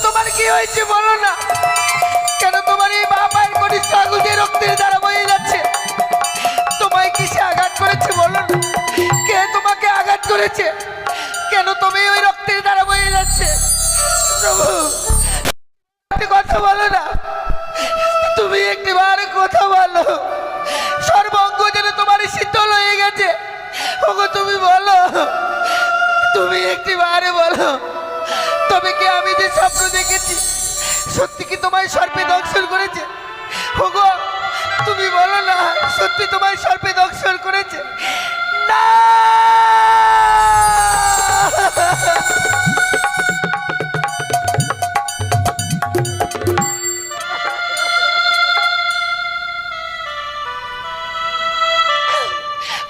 তোমার কি হয়েছে বলো না? কেন তোমার এই বাবার কনিষ্ঠ আঙুল দিয়ে রক্তের ধারা বয়ে যাচ্ছে? তোমায় কিসে আঘাত করেছে বলো না? কে তোমাকে আঘাত করেছে? কেন তুমি ওই রক্তের ধারা বয়ে যাচ্ছে? প্রভু, একটি কথা বলো না, তুমি একটিবার কথা বলো। সর্বঙ্গ যেন তোমার শীতল হয়ে গেছে। ওগো তুমি বলো, তুমি একটিবারে বলো, তবে কি আমি যে স্বপ্ন দেখেছি সত্যি কি তোমায় সর্পে দংশন করেছে? ওগো তুমি বলো না, সত্যি তোমায় সর্পে দংশন করেছে? না,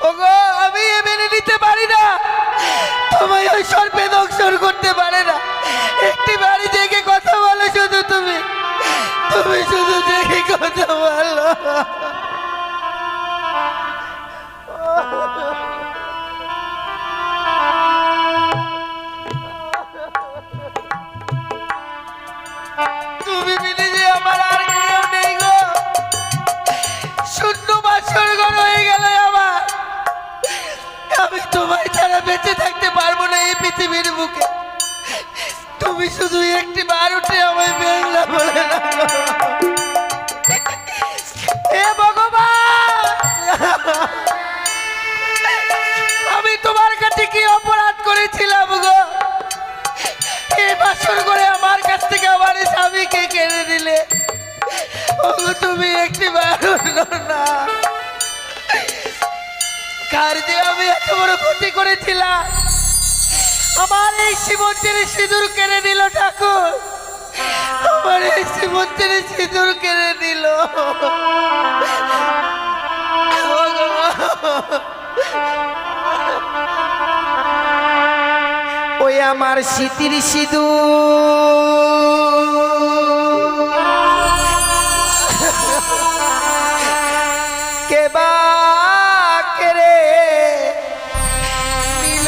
ওগো আমি মেনে নিতে পারি না, তোমায় ওই সর্পে দংশন করতে পারে না। একটি বাড়ি দেখে কথা বলো, শুধু তুমি তুমি শুধু দেখে কথা বলো। তুমি মিলে যে আমার আর কেউ নেই গো, শূন্য বাসর ঘর হয়ে গেল আমার। আমি তোমায় ছাড়া বেঁচে থাকতে পারবো না এই পৃথিবীর বুকে। তুমি শুধু একটি বার উঠে আমায় বেংলা বলে না। হে ভগবান, আমি তোমার কাছে কি অপরাধ করেছিলাম গো? এই বাসর করে আমার কাছ থেকে আমার স্বামীকে কেড়ে দিলে। ওগো তুমি একটি বার উঠলো না। কার যে আমি এত বড় ক্ষতি করেছিলাম? আমার এই সীমন্তের সিঁদুর কেড়ে নিল ঠাকুর, আমার এই সীমন্তের সিঁদুর কেড়ে নিল। ওই আমার স্মৃতির সিঁদুর কে বা কেড়ে নিল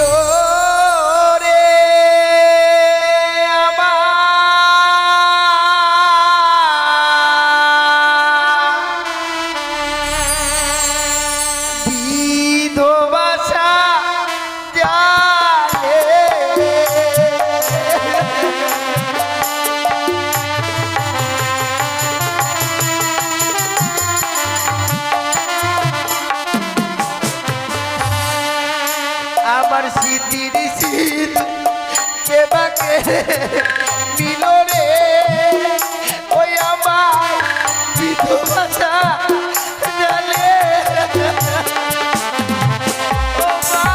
রে আমার বিধবাসা জালে। আমার স্মৃতির সিঁদুর কে বা কেড়ে নিল রে, ওই আমার বিধবাসা জালে। ও মা,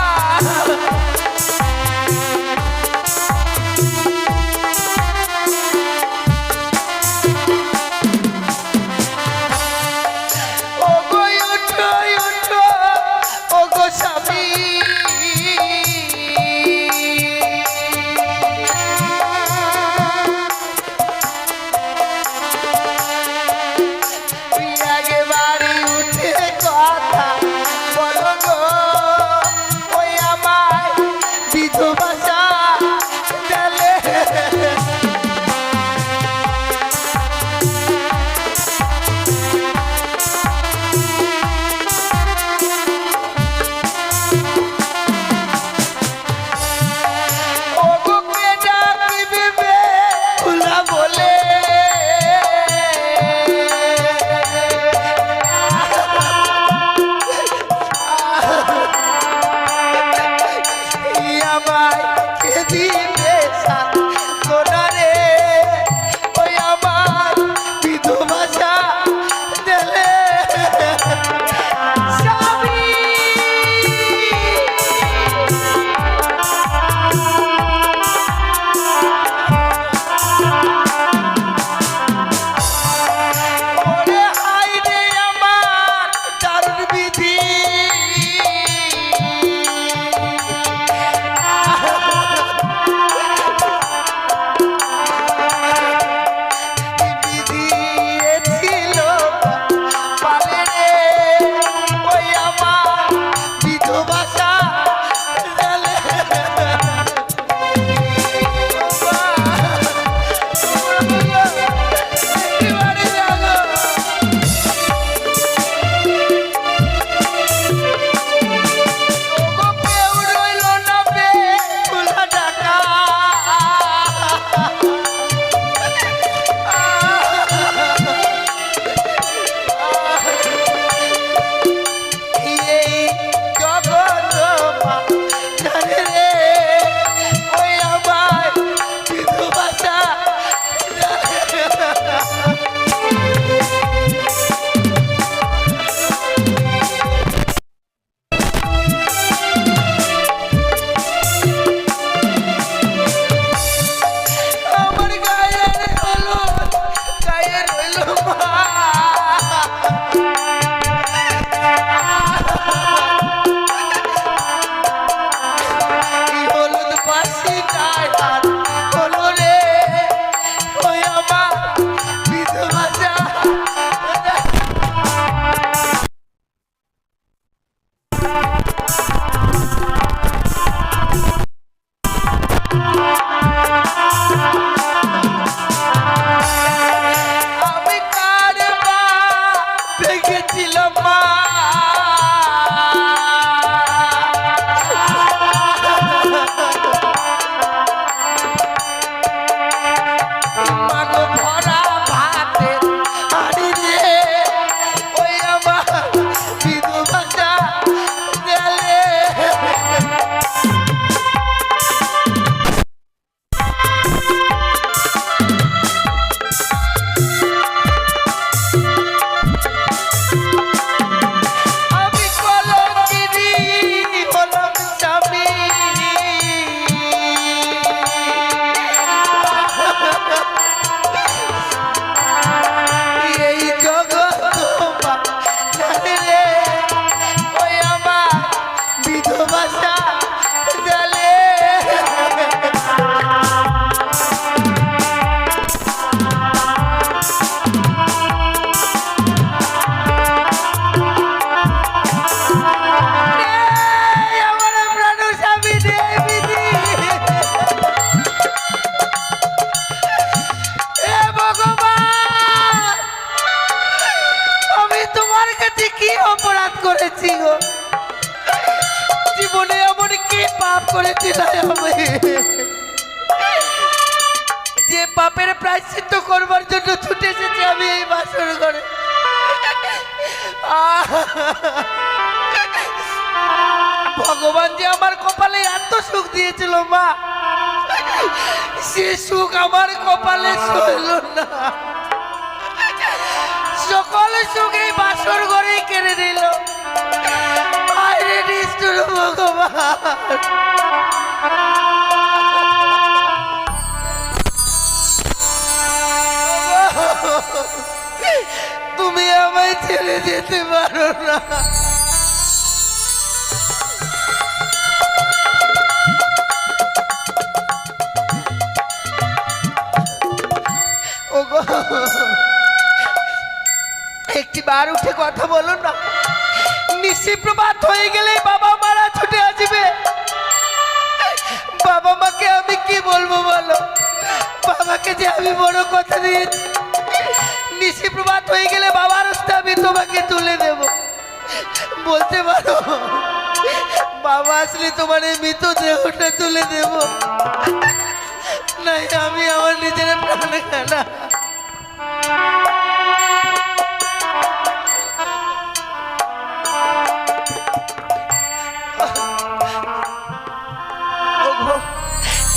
ওগো উঠো উঠো, ওগো স্বামী, তুই আগে বাড়ি উঠে কথা বলো গো, ওই আমার বিধবাসা জালে। ওগো কে ডাকিবে ফুলা বলে, আমায় কে দিবে সান্ত্বনা রে, ওই আমার বিধবাসা জালে। স্বামী, ওরে হায় রে আমার দারুণ বিধি। বাসিটায় হাত হলো রে ওই আমার বিধবা যা আমি কার মা ভেঙেছিলাম মা মাগো ভরা ভাতের হাঁড়ি রে ওই আমার বিধবা যা গেলে আমি কলঙ্কিনী হলাম স্বামী এই জগৎ জানে রে ওই আমার বিধবা গেলে আমার প্রাণ স্বামী দেবী এ ভগবান আমি তোমার কাছে কি অপরাধ করেছি গো জীবনে এমন কি পাপ করেছি না আমি যে পাপের প্রায়শ্চিত্ত করবার জন্য ছুটে এসেছি আমি এই বাসর ঘরে ভগবান যে আমার কপালে এত সুখ দিয়েছিল মা সে সুখ আমার কপালে সইল না সকল সুখ এই বাসর ঘরেই কেড়ে নিল আরে নিষ্ঠুর ভগবান তুমি আমায় ছেড়ে যেতে পারো না ওগো একটি বার উঠে কথা বলো না নিশি প্রভাত হয়ে গেলে বাবা মারা ছুটে আসবে বাবা মাকে আমি কি বলবো বলো বাবাকে যে আমি বড় কথা দিয়েছি নিশি প্রভাত হয়ে গেলে বাবার হস্তে আমি তোমাকে তুলে দেব বলতে পারো বাবা আসলে তোমার এই মৃত দেহটা তুলে দেব নাই আমি আমার নিজের প্রাণ খানা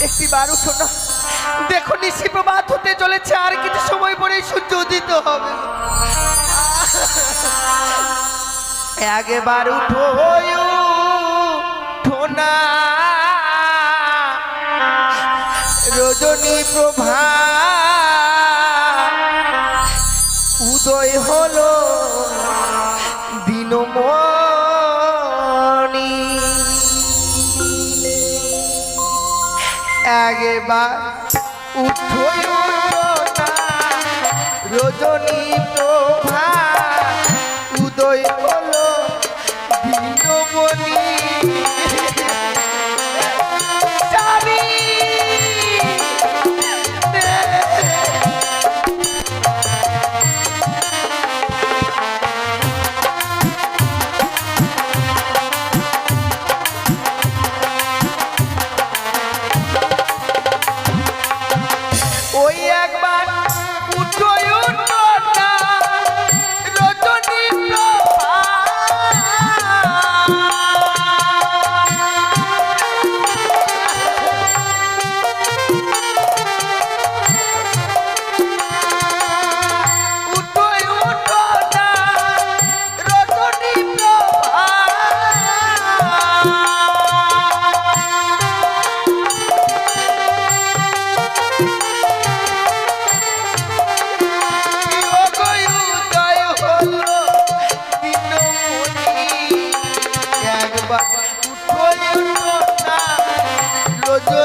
একটি বার উঠো না দেখো নিশি প্রভাত হতে চলেছে আর কিছু সময় পরেই সূর্য উদিত হবে একবার উঠো উঠো না রজনী প্রভা উদয় হলো দিনমণি একবার উঠো না রজনী প্রভা উদয় হলো দিনমণি ওই একবার উঠো না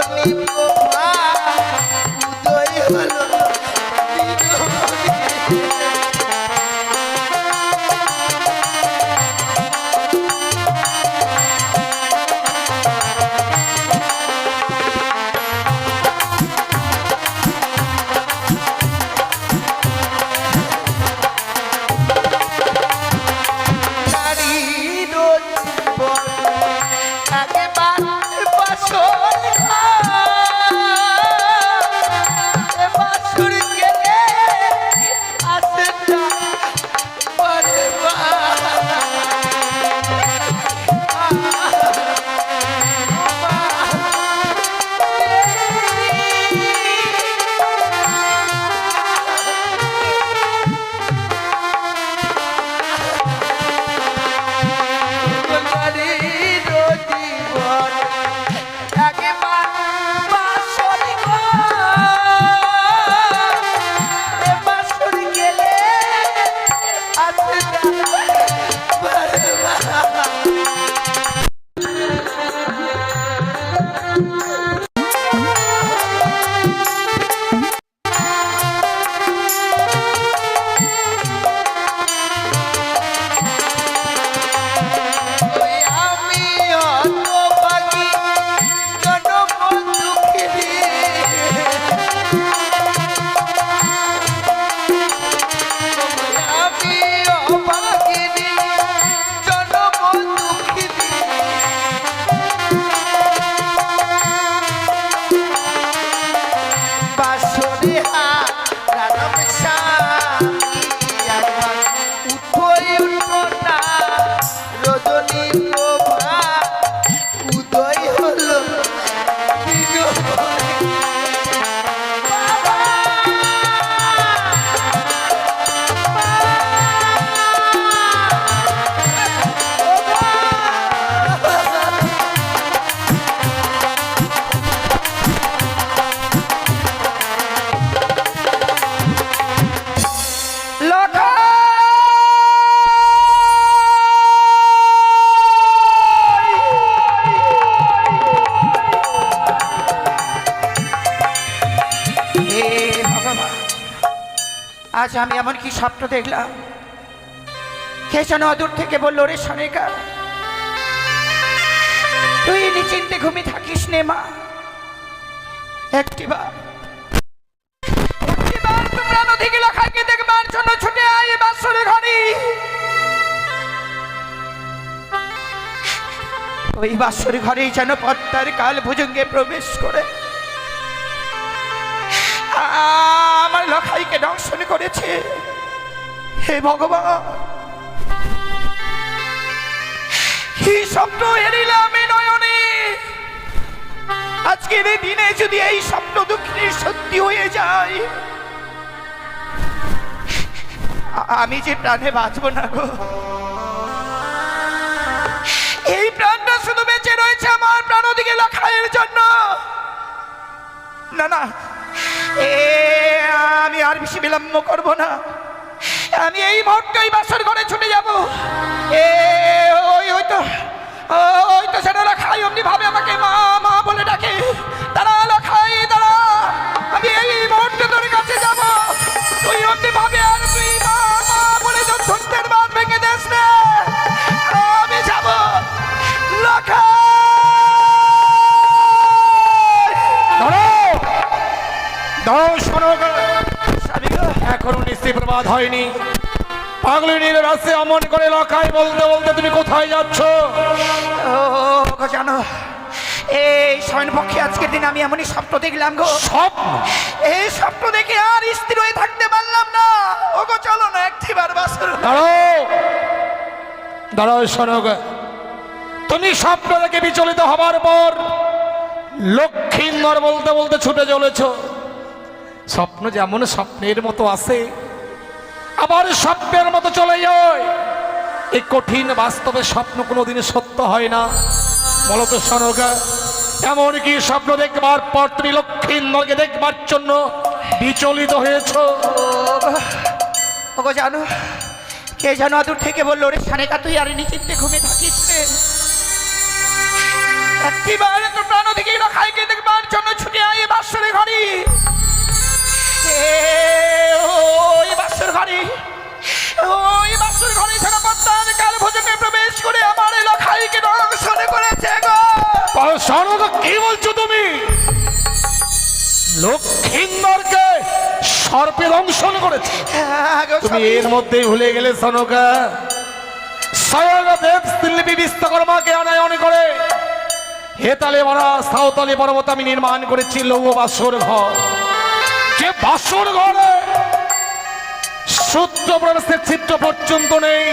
রজনী প্রভা উদয় হলো আজ আমি এমন কি স্বপ্ন দেখলাম কে যেন অদূর থেকে বলল রে সনেকা তুই নিশ্চিন্তে ঘুমিয়ে থাকিস নে মা একটিবার তোমরা নদীকে লখাকে দেখবার জন্য ছুটে আয় বাসরে ঘরে ওই বাসরে ঘরেই যেন পদ্মার কাল ভুজঙ্গে প্রবেশ করে আমার লখাইকে দংশন করেছে হে ভগবান কি স্বপ্ন এরিলাম এই নয়নে আজকের এই দিনে যদি এই স্বপ্ন দুঃখের সত্যি হয়ে যায় আমি যে প্রাণে বাঁচব না গো এই প্রাণটা শুধু বেঁচে রয়েছে আমার প্রাণ দিকে লখাইয়ের জন্য না না আমি আর বেশি বিলম্ব করব না আমি এই মুহূর্তেই বাসর ঘরে ছুটে যাব ওই তো সেটা লখাই অমনি ভাবে আমাকে মা মা বলে ডাকে তারা লখাই তারা আমি এই মুহূর্তে তোর কাছে যাব তুই অমনি ভাবে আর তুই মা মা বলে যুদ্ধের বাঁধ ভেঙে দেস না আমি যাব লখাই এখনো নিশ্চয় প্রবাদ হয়নি পাগলিনীর রাস্তে অমন করে লখাই বলতে বলতে তুমি কোথায় যাচ্ছ জানো এই শয়নপক্ষে আজকের দিন আমি এমনই স্বপ্ন দেখলাম গো স্বপ্ন এই স্বপ্ন দেখে আর স্থির হয়ে থাকতে পারলাম না ওগো চলো না একটিবার বাসর দাঁড়াও শোনো তুমি স্বপ্ন দেখে বিচলিত হবার পর লক্ষ্মীন্দর বলতে বলতে ছুটে চলেছ স্বপ্ন যেমন স্বপ্নের মতো আছে আবার স্বপ্নের মতো চলে যায় এই কঠিন বাস্তবে স্বপ্ন কোনোদিন সত্য হয় না বলো তো সনগা এমনকি স্বপ্ন দেখবার পর তুমি লক্ষ্মীন্দরকে দেখবার জন্য বিচলিত হয়েছ ওগো জানো কে জানো দূর থেকে বললো রে সানেকা তুই আর নিচিন্তে ঘুমিয়ে থাকিস রে একটিবার তো প্রাণ দিকে লখাইকে দেখবার জন্য লক্ষিন্দরকে সর্পে দংশন করেছে। হ্যাঁ গো তুমি স্বামী। এর মধ্যেই ভুলে গেলে সনকা, স্বয়ং দেব শিল্পী বিশ্বকর্মাকে আনায়ন করে হেতালে ভরা সাঁওতালি পর্বত আমি নির্মাণ করেছি লৌহ বাসর ঘর। যে বাসর ঘরে সূত্র প্রবেশের চিত্র পর্যন্ত নেই,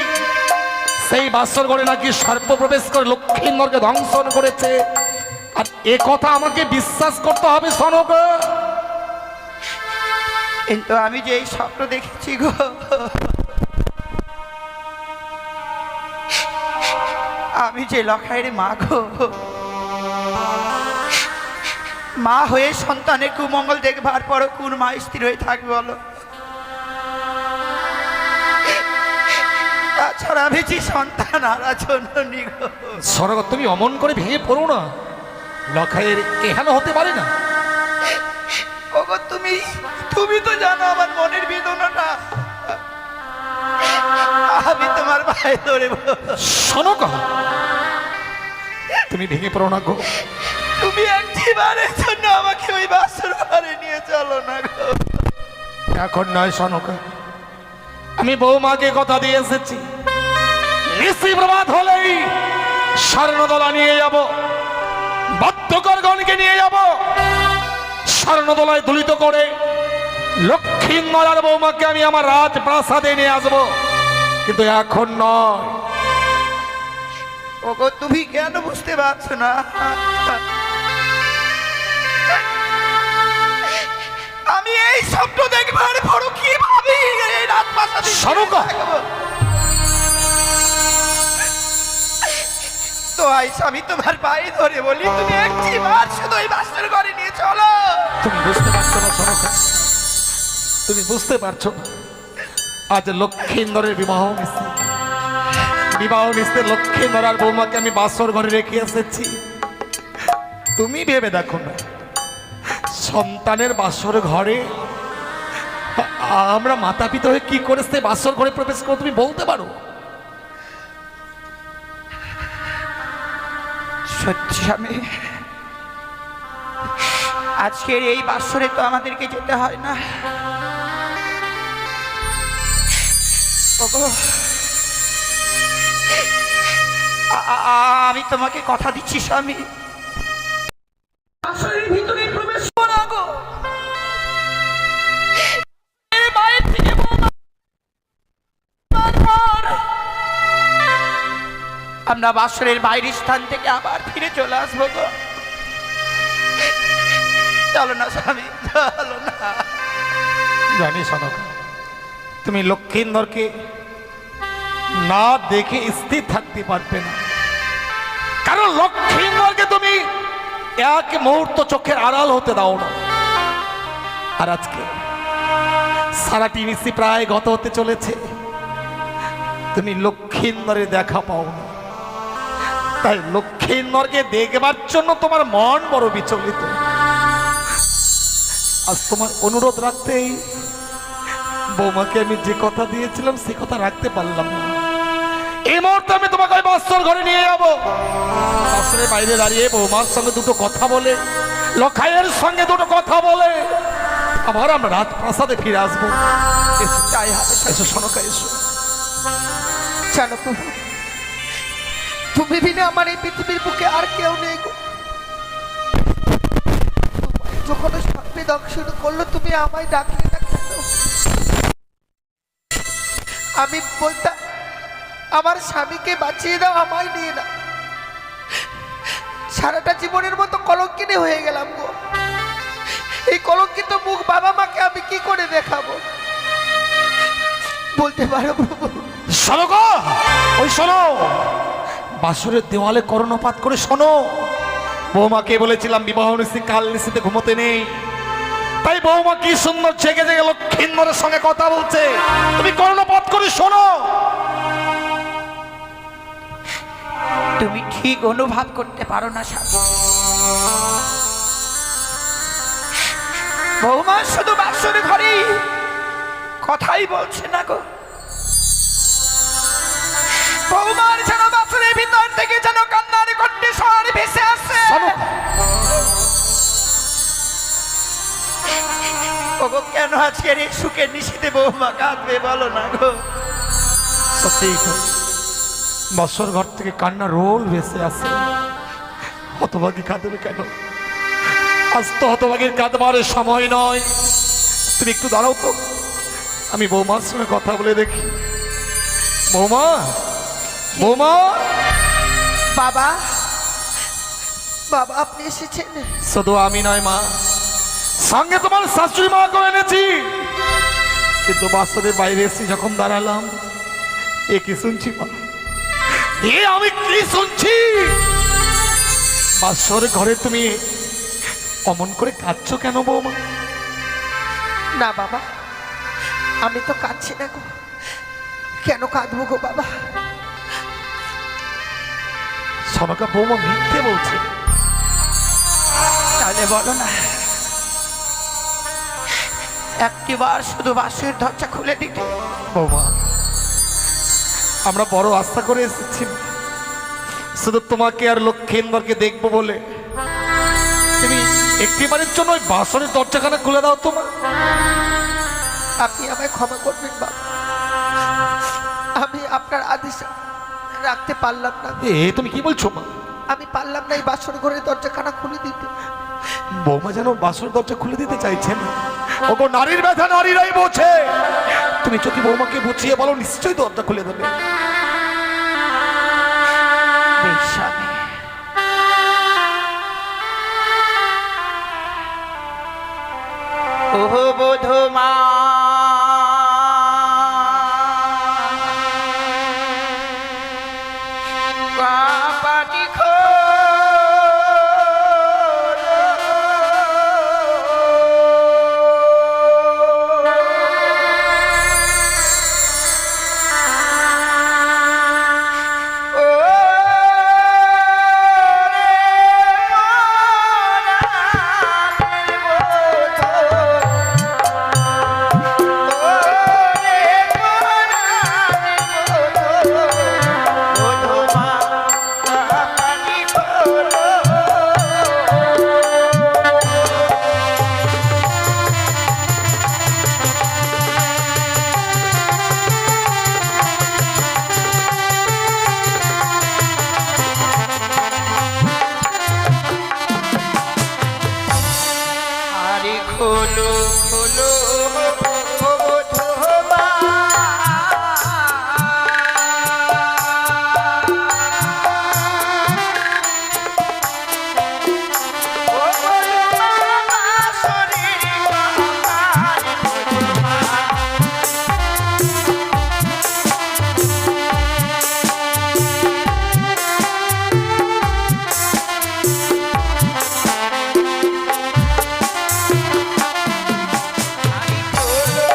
সেই বাসর ঘরে নাকি সর্প প্রবেশ করে লক্ষিন্দরকে ধ্বংসন করেছে। আর এ কথা আমাকে বিশ্বাস করতে হবে সনকা। কিন্তু আমি যে এই স্বপ্ন দেখেছি গো, আমি যে লখাইয়ের মা গো, মা হয়ে সন্তানের কুমঙ্গল দেখবার পরও কোন মা স্থির হয়ে থাকবে বলো? তাছাড়া আমি যে সন্তান হারা জন্য নিগো। সনকা, তুমি অমন করে ভেঙে পড়ো না, লখাইয়ের এহেন হতে পারে না। ওগো তুমি তুমি তো জানো আমার মনের বেদনাটা, আমি তোমার ভাই ধরে সনকা, তুমি ভেঙে পড়ো না গো। তুমি একটিবারের জন্য আমাকে ওই বাসর ঘরে নিয়ে চলো না গো। এখন নয় সনকা, আমি বৌমাকে কথা দিয়ে এসেছি, নিশি প্রভাত হলেই স্বর্ণদলা নিয়ে যাব, বাদ্যকরগণকে নিয়ে যাব, স্বর্ণদলায় দুলিত করে লক্ষ্মীন্দর আর বৌমাকে আমি আমার রাজপ্রাসাদে নিয়ে আসবো, কিন্তু এখন নয়। ওগো তুমি কেন বুঝতে পারছো না? আমি এই স্বপ্ন দেখবার পরও কি ভাবি এই রাজপ্রাসাদে সনকা, তো আইসা আমি তোমার পায়ে ধরে বলি, তুমি একটিবার শুধু ওই বাসর ঘরে নিয়ে চলো। তুমি বুঝতে পারছো না সনকা, তুমি বুঝতে পারছো না। আজ লক্ষ্মীন্দরের বিবাহ মিশে, বিবাহ মিশতে লক্ষ্মীন্দর আর বৌমাকে আমি বাসর ঘরে রেখে এসেছি। তুমি ভেবে দেখো না, সন্তানের বাসর ঘরে আমরা মাতা পিতা হয়ে কি করে সে বাসর ঘরে প্রবেশ করো তুমি বলতে পারো? সত্যি স্বামী, আজকের এই বাসরে তো আমাদেরকে যেতে হয় না। ওগো, আমি তোমাকে কথা দিচ্ছি স্বামী, বাসরের ভিতরে প্রবেশ করো না গো। এই বাইরে থেকে বৌমা পর আমরা বাসরের বাইরের স্থান থেকে আবার ফিরে চলে আসবো গো। চলো না স্বামী, চলো না। জানি সনকা, তুমি লক্ষ্মীন্দরকে না দেখে স্থির থাকতে পারবে না, কারণ লক্ষ্মীন্দরকে তুমি এক মুহূর্ত চোখের আড়াল হতে দাও না। আর আজকে সারাটি নিশি প্রায় গত হতে চলেছে, তুমি লক্ষ্মীন্দরের দেখা পাও না। তাই লক্ষ্মীন্দরকে দেখবার জন্য তোমার মন বড় বিচলিত। আজ তোমার অনুরোধ রাখতেই বৌমাকে আমি যে কথা দিয়েছিলাম সে কথা রাখতে পারলাম না। এই মুহূর্তে আমি তোমাকে ওই বাসর ঘরে নিয়ে যাবো, বাসরের বাইরে দাঁড়িয়ে বৌমার সঙ্গে দুটো কথা বলে, লখাইয়ের সঙ্গে দুটো কথা বলে আবার আমরা রাজপ্রাসাদে ফিরে আসবো। এসো, তাই হবে এসো সনকা, এসো। জানো প্রভু, তুমি বিনা আমার এই পৃথিবীর বুকে আর কেউ নেই গো। তোমায় যখন সাপে দংশন করলো তুমি আমায় ডাকলে না কেন? আমি বলতাম আমার স্বামীকে বাঁচিয়ে দাও, আমায় নিয়ে না। সারাটা জীবনের মতো কলঙ্কিনী হয়ে গেলাম গো। এই কলঙ্কিত মুখ বাবা মাকে আমি কি করে দেখাবো বলতে পারো প্রভু? সনকা, ওই শোনো, বাসরের দেওয়ালে কর্ণপাত করে শোনো। বৌমাকে বলেছিলাম বিবাহ নিশি কাল নিশিতে ঘুমোতে নেই, তাই বৌমা কি সুন্দর জেগে জেগে লক্ষ্মীন্দরের সঙ্গে কথা বলছে, তুমি কর্ণপাত করে শোনো। তুমি ঠিক অনুভব করতে পারো না স্বামী। বৌমা শুধু বাসর ঘরে কথাই বলছে না গো। বৌমার যেন বাসরের ভিতর থেকে যেন কান্নার কণ্ঠে স্বর ভেসে আসছে। গো কেন আজকের এই সুখের নিশীতে বৌমা কাঁদবে বলো না গো? সত্যিই তো বছর ঘর থেকে কান্না রোল ভেসে আসে। হতভাগী কাঁদবে কেন? আজ তো হতভাগীর কাঁদবার সময় নয়। তুমি একটু দাঁড়াও তো, আমি বৌমার সঙ্গে কথা বলে দেখি। বৌমা, বৌমা। বাবা, বাবা আপনি এসেছেন? শুধু আমি নয় মা, সঙ্গে তোমার শাশুড়ি মাকেও এনেছি। কিন্তু বাস্তবের বাইরে এসে যখন দাঁড়ালাম, এ কি শুনছি মা? এ আমি কি শুনছি? বাসর ঘরে তুমি অমন করে কাঁদছো কেন বৌমা? না বাবা, আমি তো কাঁদছি না গো। কেন কাঁদবো গো বাবা? সনকা বৌমা মিথ্যে বলছে। তাহলে বলো না, একটিবার শুধু বাসের দরজা খুলে দিতে। বৌমা, আমরা বড় আস্থা করে এসেছি শুধু তোমাকে আর লক্ষ্মীন্দরকে দেখবো বলে। তুমি একটিবারের জন্য ওই বাসনের দরজাখানা খুলে দাও তোমার। আপনি আমায় ক্ষমা করবেন বাবা, আমি আপনার আদেশ রাখতে পারলাম না। এ তুমি কি বলছো মা? আমি পারলাম না এই বাসর ঘরের দরজাখানা খুলে দিতে। বৌমা যেন বাসর দরজা খুলে দিতে চাইছেন। ওগো নারীর ব্যথা নারীরাই বোঝে। তুমি যদি বৌমাকে বুঝিয়ে বলো নিশ্চয়ই দরজা খুলে দেবে। বেশ, আমি ওহো বোধমা কাপাটি খোলো খোলো বোধমা ও বোধমা শরীর আমার বোধমা খোলো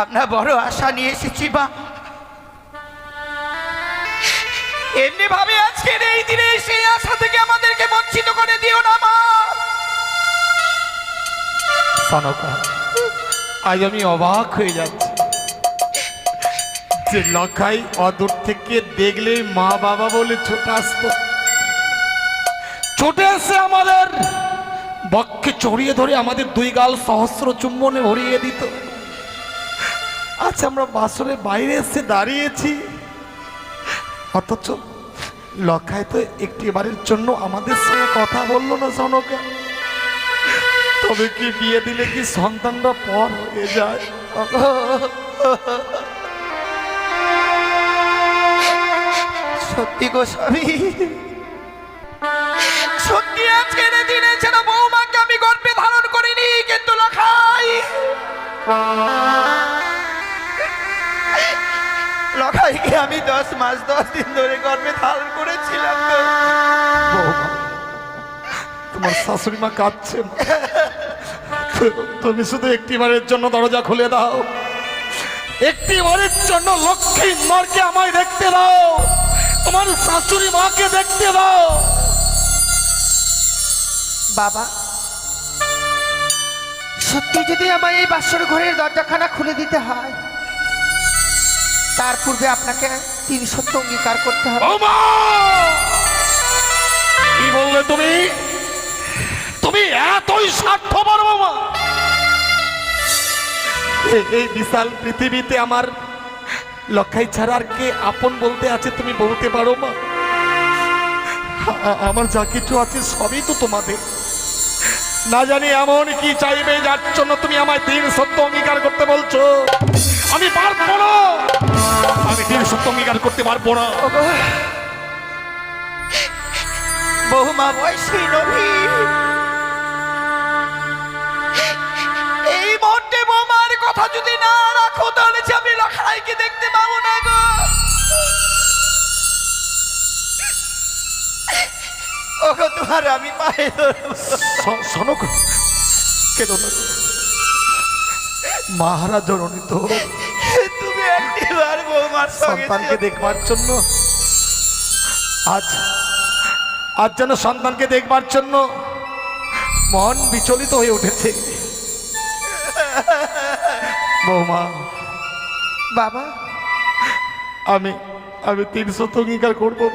আমরা বড় আশা নিয়ে এসেছি বা এমনি ভাবে আজকের এই দিনে সেই আশা থেকে আমাদেরকে বঞ্চিত করে দিও না মা। সনকা, আজ আমি অবাক হয়ে যাচ্ছি যে লখাই অদূর থেকে দেখলেই মা বাবা বলে ছুটে আসতো, ছুটে এসে আমাদের বক্ষে চড়িয়ে ধরে আমাদের দুই গাল সহস্র চুম্বনে ভরিয়ে দিত। আজ আমরা বাসরের বাইরে এসে দাঁড়িয়েছি, অথচ লখাই তো একটি বারের জন্য আমাদের সঙ্গে কথা বললো না। সনকা, তবে কি বিয়ে দিলে কি সন্তানরা পর হয়ে যায়? সত্যি গো স্বামী, সত্যি আজকের এই দিনে যেন বৌমাকে আমি গর্ভে ধারণ করিনি, কিন্তু লখাই লখাইকে আমি 10 মাস 10 দিন ধরে গর্ভে ধারণ করেছিলাম গো। বৌমা, তোমার শাশুড়ি মা কাঁদছে। তুমি শুধু একটিবারের জন্য দরজা খুলে দাও, একটিবারের জন্য লক্ষ্মী মাকে আমায় দেখতে দাও, তোমার শাশুড়ি মাকে দেখতে দাও। বাবা, সত্যি যদি আমায় এই বাসর ঘরের দরজাখানা খুলে দিতে হয়, তার পূর্বে আপনাকে 3 সত্য অঙ্গীকার করতে হবে। বৌমা, কি বললে তুমি? তুমি এতই স্বার্থপর বৌমা? এই বিশাল পৃথিবীতে আমার লক্ষাই ছাড়া আর কে আপন বলতে আছে তুমি বলতে পারো মা? আমার যা কিছু আছে সবই তো তোমাদের। না জানি এমন কি চাইবে যার জন্য তুমি আমায় 3 সত্য অঙ্গীকার করতে বলছো। আমি পারবো না, আমি 3 সত্য অঙ্গীকার করতে পারবো না। বহুমা বয়সী নবী, এই মুহূর্তে বৌমার কথা যদি না রাখো তাহলে যে আমি লখাইকে দেখতে পাবো না গো। ওগো, তোমার আমি পায়ে ধরবো। সনক, কেঁদো না, মহারাজ জননী তো তুমি একটিবার বৌমার সন্তানকে দেখবার জন্য আজ আজ যেন সন্তানকে দেখবার জন্য মন বিচলিত হয়ে উঠেছে। বৌমা, বাবা, আমি 3 সত্য অঙ্গীকার করবো।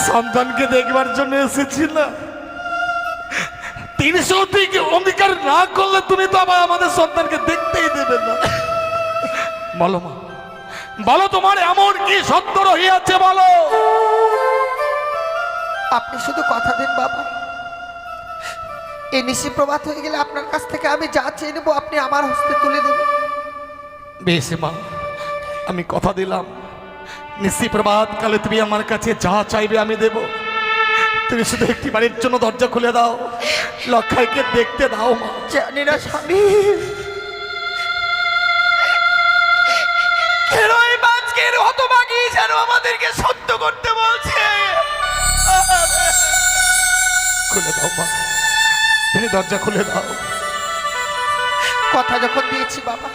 সন্তানকে দেখবার জন্য এসেছি না, 3 সত্য অঙ্গীকার না করলে তুমি তো আবার আমাদের সন্তানকে দেখতেই দেবে না। বলো মা, বলো তোমার এমন কি সত্য রহিয়াছে বলো। আপনি শুধু কথা দিন বাবা, এই নিশি প্রভাত হয়ে গেলে আপনার কাছ থেকে আমি যা চেয়ে নেবো আপনি আমার হস্তে তুলে দেবেন। বেশ মা, আমি কথা দিলাম, নিশি প্রভাত কালে তুমি আমার কাছে যা চাইবে আমি দেব। তুমি শুধু একটি বাড়ির জন্য দরজা খুলে দাও, লক্ষাইকে দেখতে দাও মা। জানি না স্বামী, কেন এই বাজকের হতভাগী যেন আমাদেরকে সত্য করতে বলছে। খুলে দাও মা, তুমি দরজা খুলে দাও। কথা যখন দিয়েছি বাবা,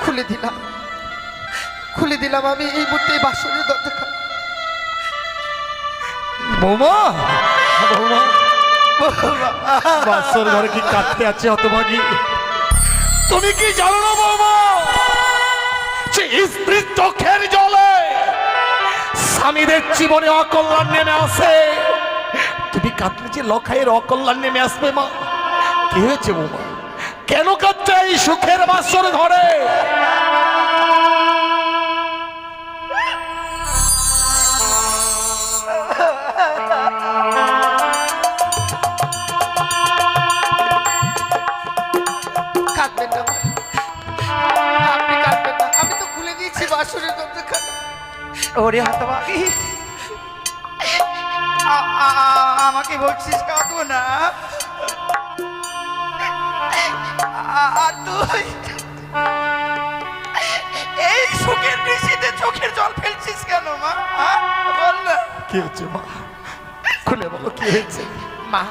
খুলে দিলাম, খুলে দিলাম আমি এই মুহূর্তে বাসনের দরজা। বৌমা, বৌমা, বাসর ঘরে কি কাটতে আছে হতভাগী? তুমি কি জানো না বৌমা, যে স্ত্রীর চোখের জলে স্বামীদের জীবনে অকল্যাণ নেমে আসে। তুমি কাঁদলে যে লখাইয়ের অকল্যাণ নেমে আসবে মা। কি হয়েছে বৌমা, কেন কাঁদছে এই সুখের বাসর ঘরে? কাঁদবেন না, আপনি কাঁদবেন না, আমি তো খুলে দিয়েছি বাসনের দরজাখানা। ওরে হতভাগী, আমাকে বলছিস কাঁদবো না, আর তুই এই সুখের নিশীতে চোখের জল ফেলছিস কেন মা? বল না কি হয়েছে মা, খুলে বলো কি হয়েছে। মা।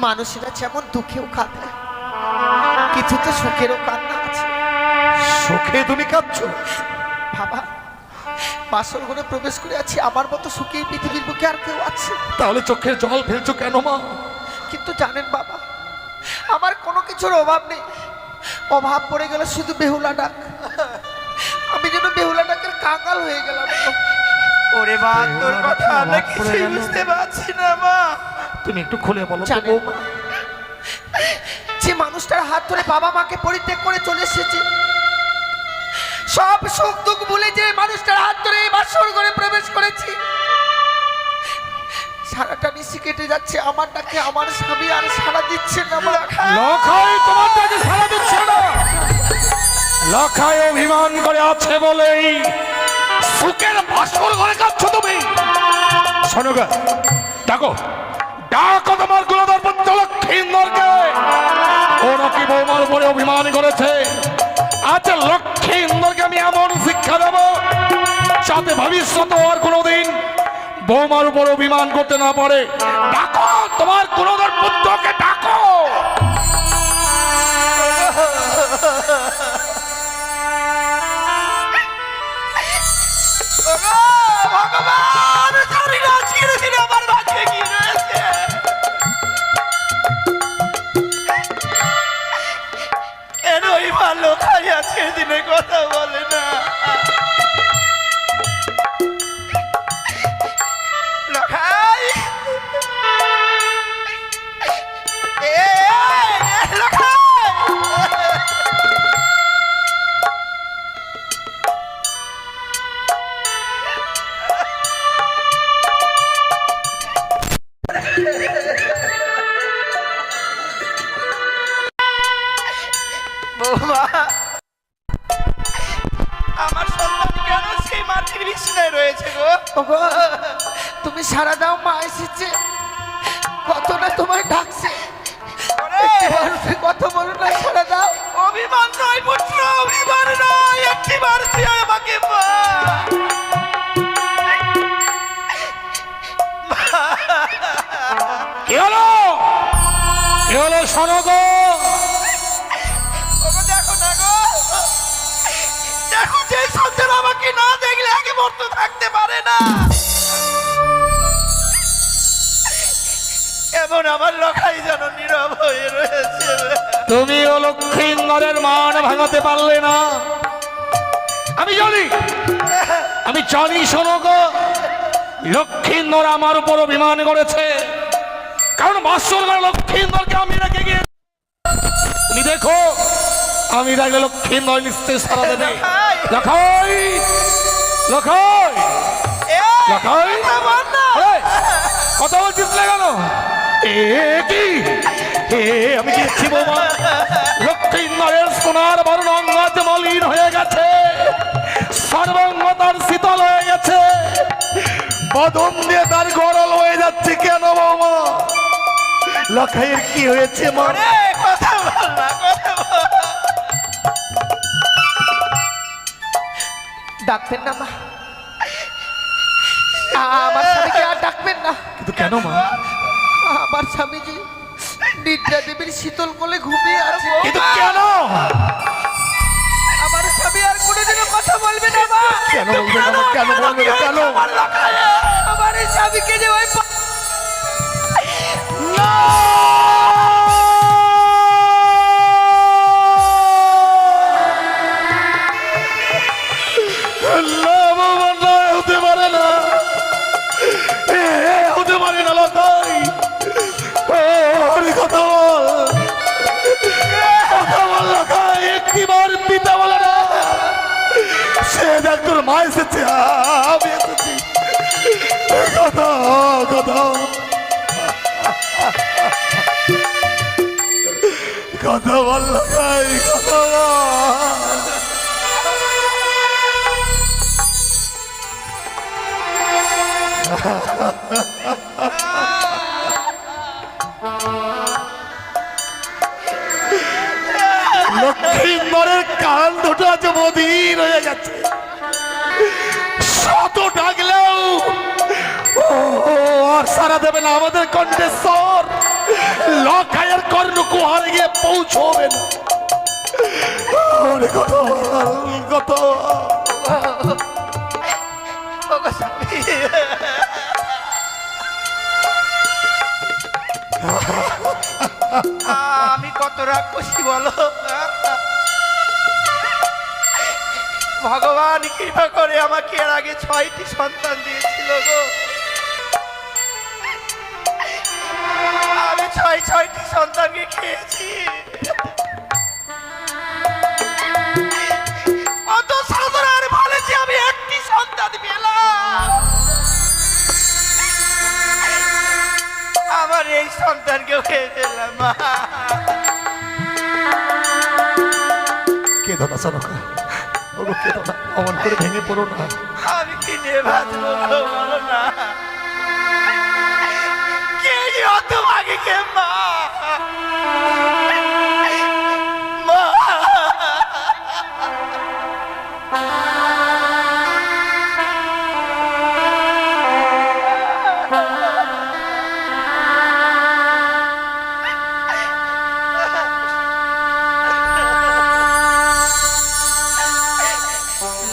মানুষেরা যেমন দুঃখেও কাঁদে, কিছু তো সুখেরও কান্না আছে। সুখে তুমি কাঁদছো? বাবা, বাসর ঘরে প্রবেশ করে আছি, আমার মতো সুখী এই পৃথিবীর বুকে আর কেউ আছে? তাহলে চোখের জল ফেলছো কেন মা? কিন্তু জানেন বাবা, আমার কোনো কিছুর অভাব নেই। অভাব পড়ে গেলে শুধু বেহুলা ডাক। আমি যেন বেহুলা ডাকের কাঙ্গাল হয়ে গেলাম। ওরে মা, তোর কথা আমরা কিছুই বুঝতে পারছি না মা। তুমি একটু খুলে বলো তো জানেন বৌমা। যে মানুষটার হাত ধরে বাবা মাকে পরিত্যাগ করে চলে এসেছে, সব সুখ দুঃখ ভুলে যে মানুষটার হাত ধরে এই বাসর ঘরে প্রবেশ করেছি, সারাটা নিশি কেটে যাচ্ছে, আমার ডাকে আমার স্বামী আর সাড়া দিচ্ছে না। লখাই তোমার ডাকে সাড়া দিচ্ছে না। লখাই অভিমান করে আছে বলেই সুখের বাসর ঘরে কাঁদছো তুমি। শোনো গা, ডাকো ডাকো তোমার গুণধর পুত্র লক্ষ্মীন্দরকে। ও নাকি বৌমার উপরে অভিমান করেছে। আজ লক্ষ্মীন্দরকে আমি এমন শিক্ষা দেব যাতে ভবিষ্যতে আর কোনোদিন বৌমার উপর অভিমান করতে না পারে। ডাকো তোমার গুণধর পুত্রকে, ডাকো। ভগবান, জানি না আজকের দিনে আমার ভাগ্যে কি রয়েছে। কেন এই ভালো খাই আজকের দিনে কথা বলে না? লখাই, লখাই, বৌমা, আমার সন্তান কেন সেই মাটির বিছানায় রয়েছে গো? ওগো, তুমি সারা দাও, মা এসেছে। কত না তোমায় ডাকছে, একটিবার কথা বলো না, সারা দাও। অভিমান নয় পুত্র, অভিমান নয়, একটিবার তুই আমাকে মা। কি হলো? কি হলো? শোনো গো, ওগো দেখো না গো, দেখো যে সন্তান আমাকে না দেখলে আগে মরতে থাকতে পারে না, এমন আমার লখাই যেন নীরব হয়ে রয়েছে। তুমি ও লক্ষ্মীন্দরের মান ভাঙাতে পারলে না। আমি জানি, আমি জানি। শোনো গো, লক্ষ্মীন্দর আমার উপর অভিমান করেছে, কারণ বাসর ঘরে লক্ষ্মীন্দরকে আমি রেখে গিয়ে, তুমি দেখো আমি রাখলে লক্ষ্মীন্দর নিশ্চয়ই সারা দেবে। লখাই, লখাই, লখাই, এই, কথা বলছিস না কেন? কি আমি দেখছি বৌমা, লক্ষ্মীন্দরের সোনার বরণ অঙ্গাতে মলিন হয়ে গেছে, সর্বঙ্গ তার শীতল হয়ে গেছে, বদন দিয়ে তার গরল হয়ে যাচ্ছে। কেন বৌমা? লখাইয়ের কি হয়েছে মা? কথা বল না, কথা বল। ডাকবেন না মা, আমার স্বামীকে আর ডাকবেন না। কিন্তু কেন মা? আমার স্বামীজি নিদ্রা দেবীর শীতল কোলে ঘুমিয়ে আছে। কিন্তু কেন? আমার স্বামী আর কোনোদিনও কথা বলবে না মা। কেন বলবে না? কেন বলবে না? কেন? আমার এই স্বামীকে যে ওই হতে পারে না, হতে পারে না। লখাই, কথা বল, কথা বল লখাই, একটিবার পিতা বলে না। সে দেখ তোর মা এসেছে, আমি এসেছি, কথা কথা কথা বল লখাই, কথা বল। লক্ষ্মীন্দরের কান দুটো আছে বধির হয়ে গেছে, শত ডাকলেও ও আর সারা দেবে না আমাদের কণ্ঠেশ্বর। লখাইয়ের কর্ণ কুহারে গিয়ে পৌঁছবেন। অনেক কথা কত ওগো স্বামী, আমি কত রাগ করছি বলো। ভগবান কৃপা করে আমাকে এর আগে 6টি সন্তান দিয়েছিল গো। আমি 6টি সন্তানকে খেয়েছি। অত সাধারণ ভালো যে আমি একটি সন্তান পেলাম। আমার এই সন্তানকেও খেয়ে ফেললাম মা। কেঁদো না সনকা, ওগো কেঁদো না, অমন করে ভেঙে পড়ো না। আমি কি নিয়ে বাঁচবো বলো না। কে যে অত ভাগে কে মা। মা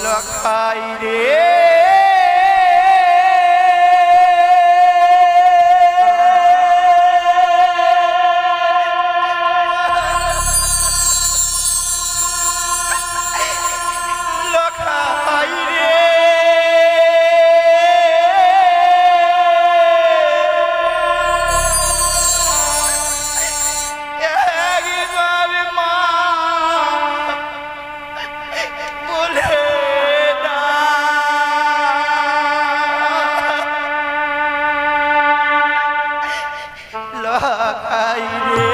লখাই রে লখাই রে একবার মা বলে লখাই রে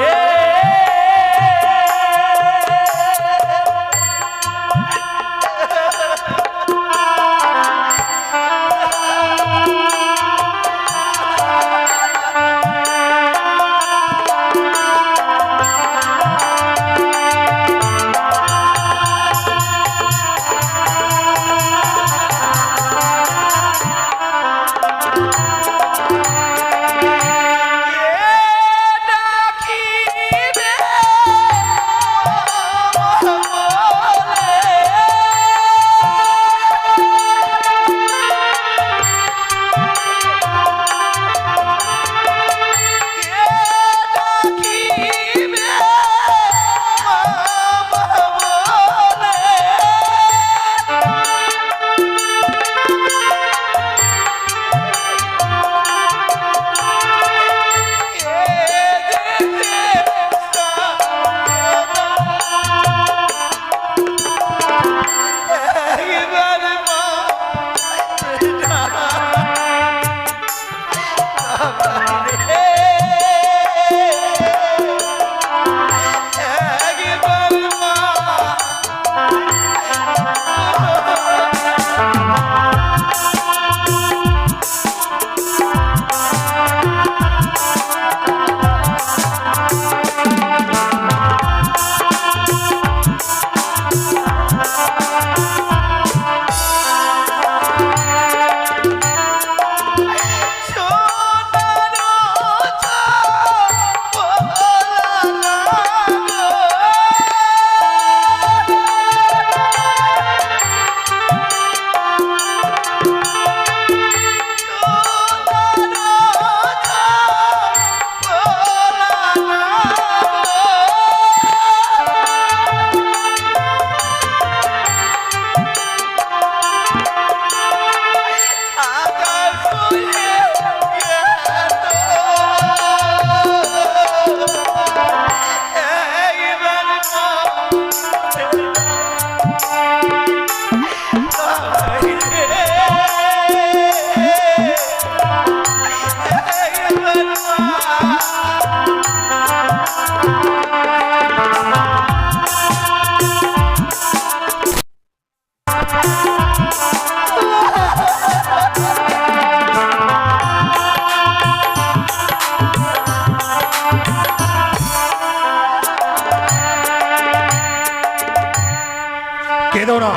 কেঁদো না,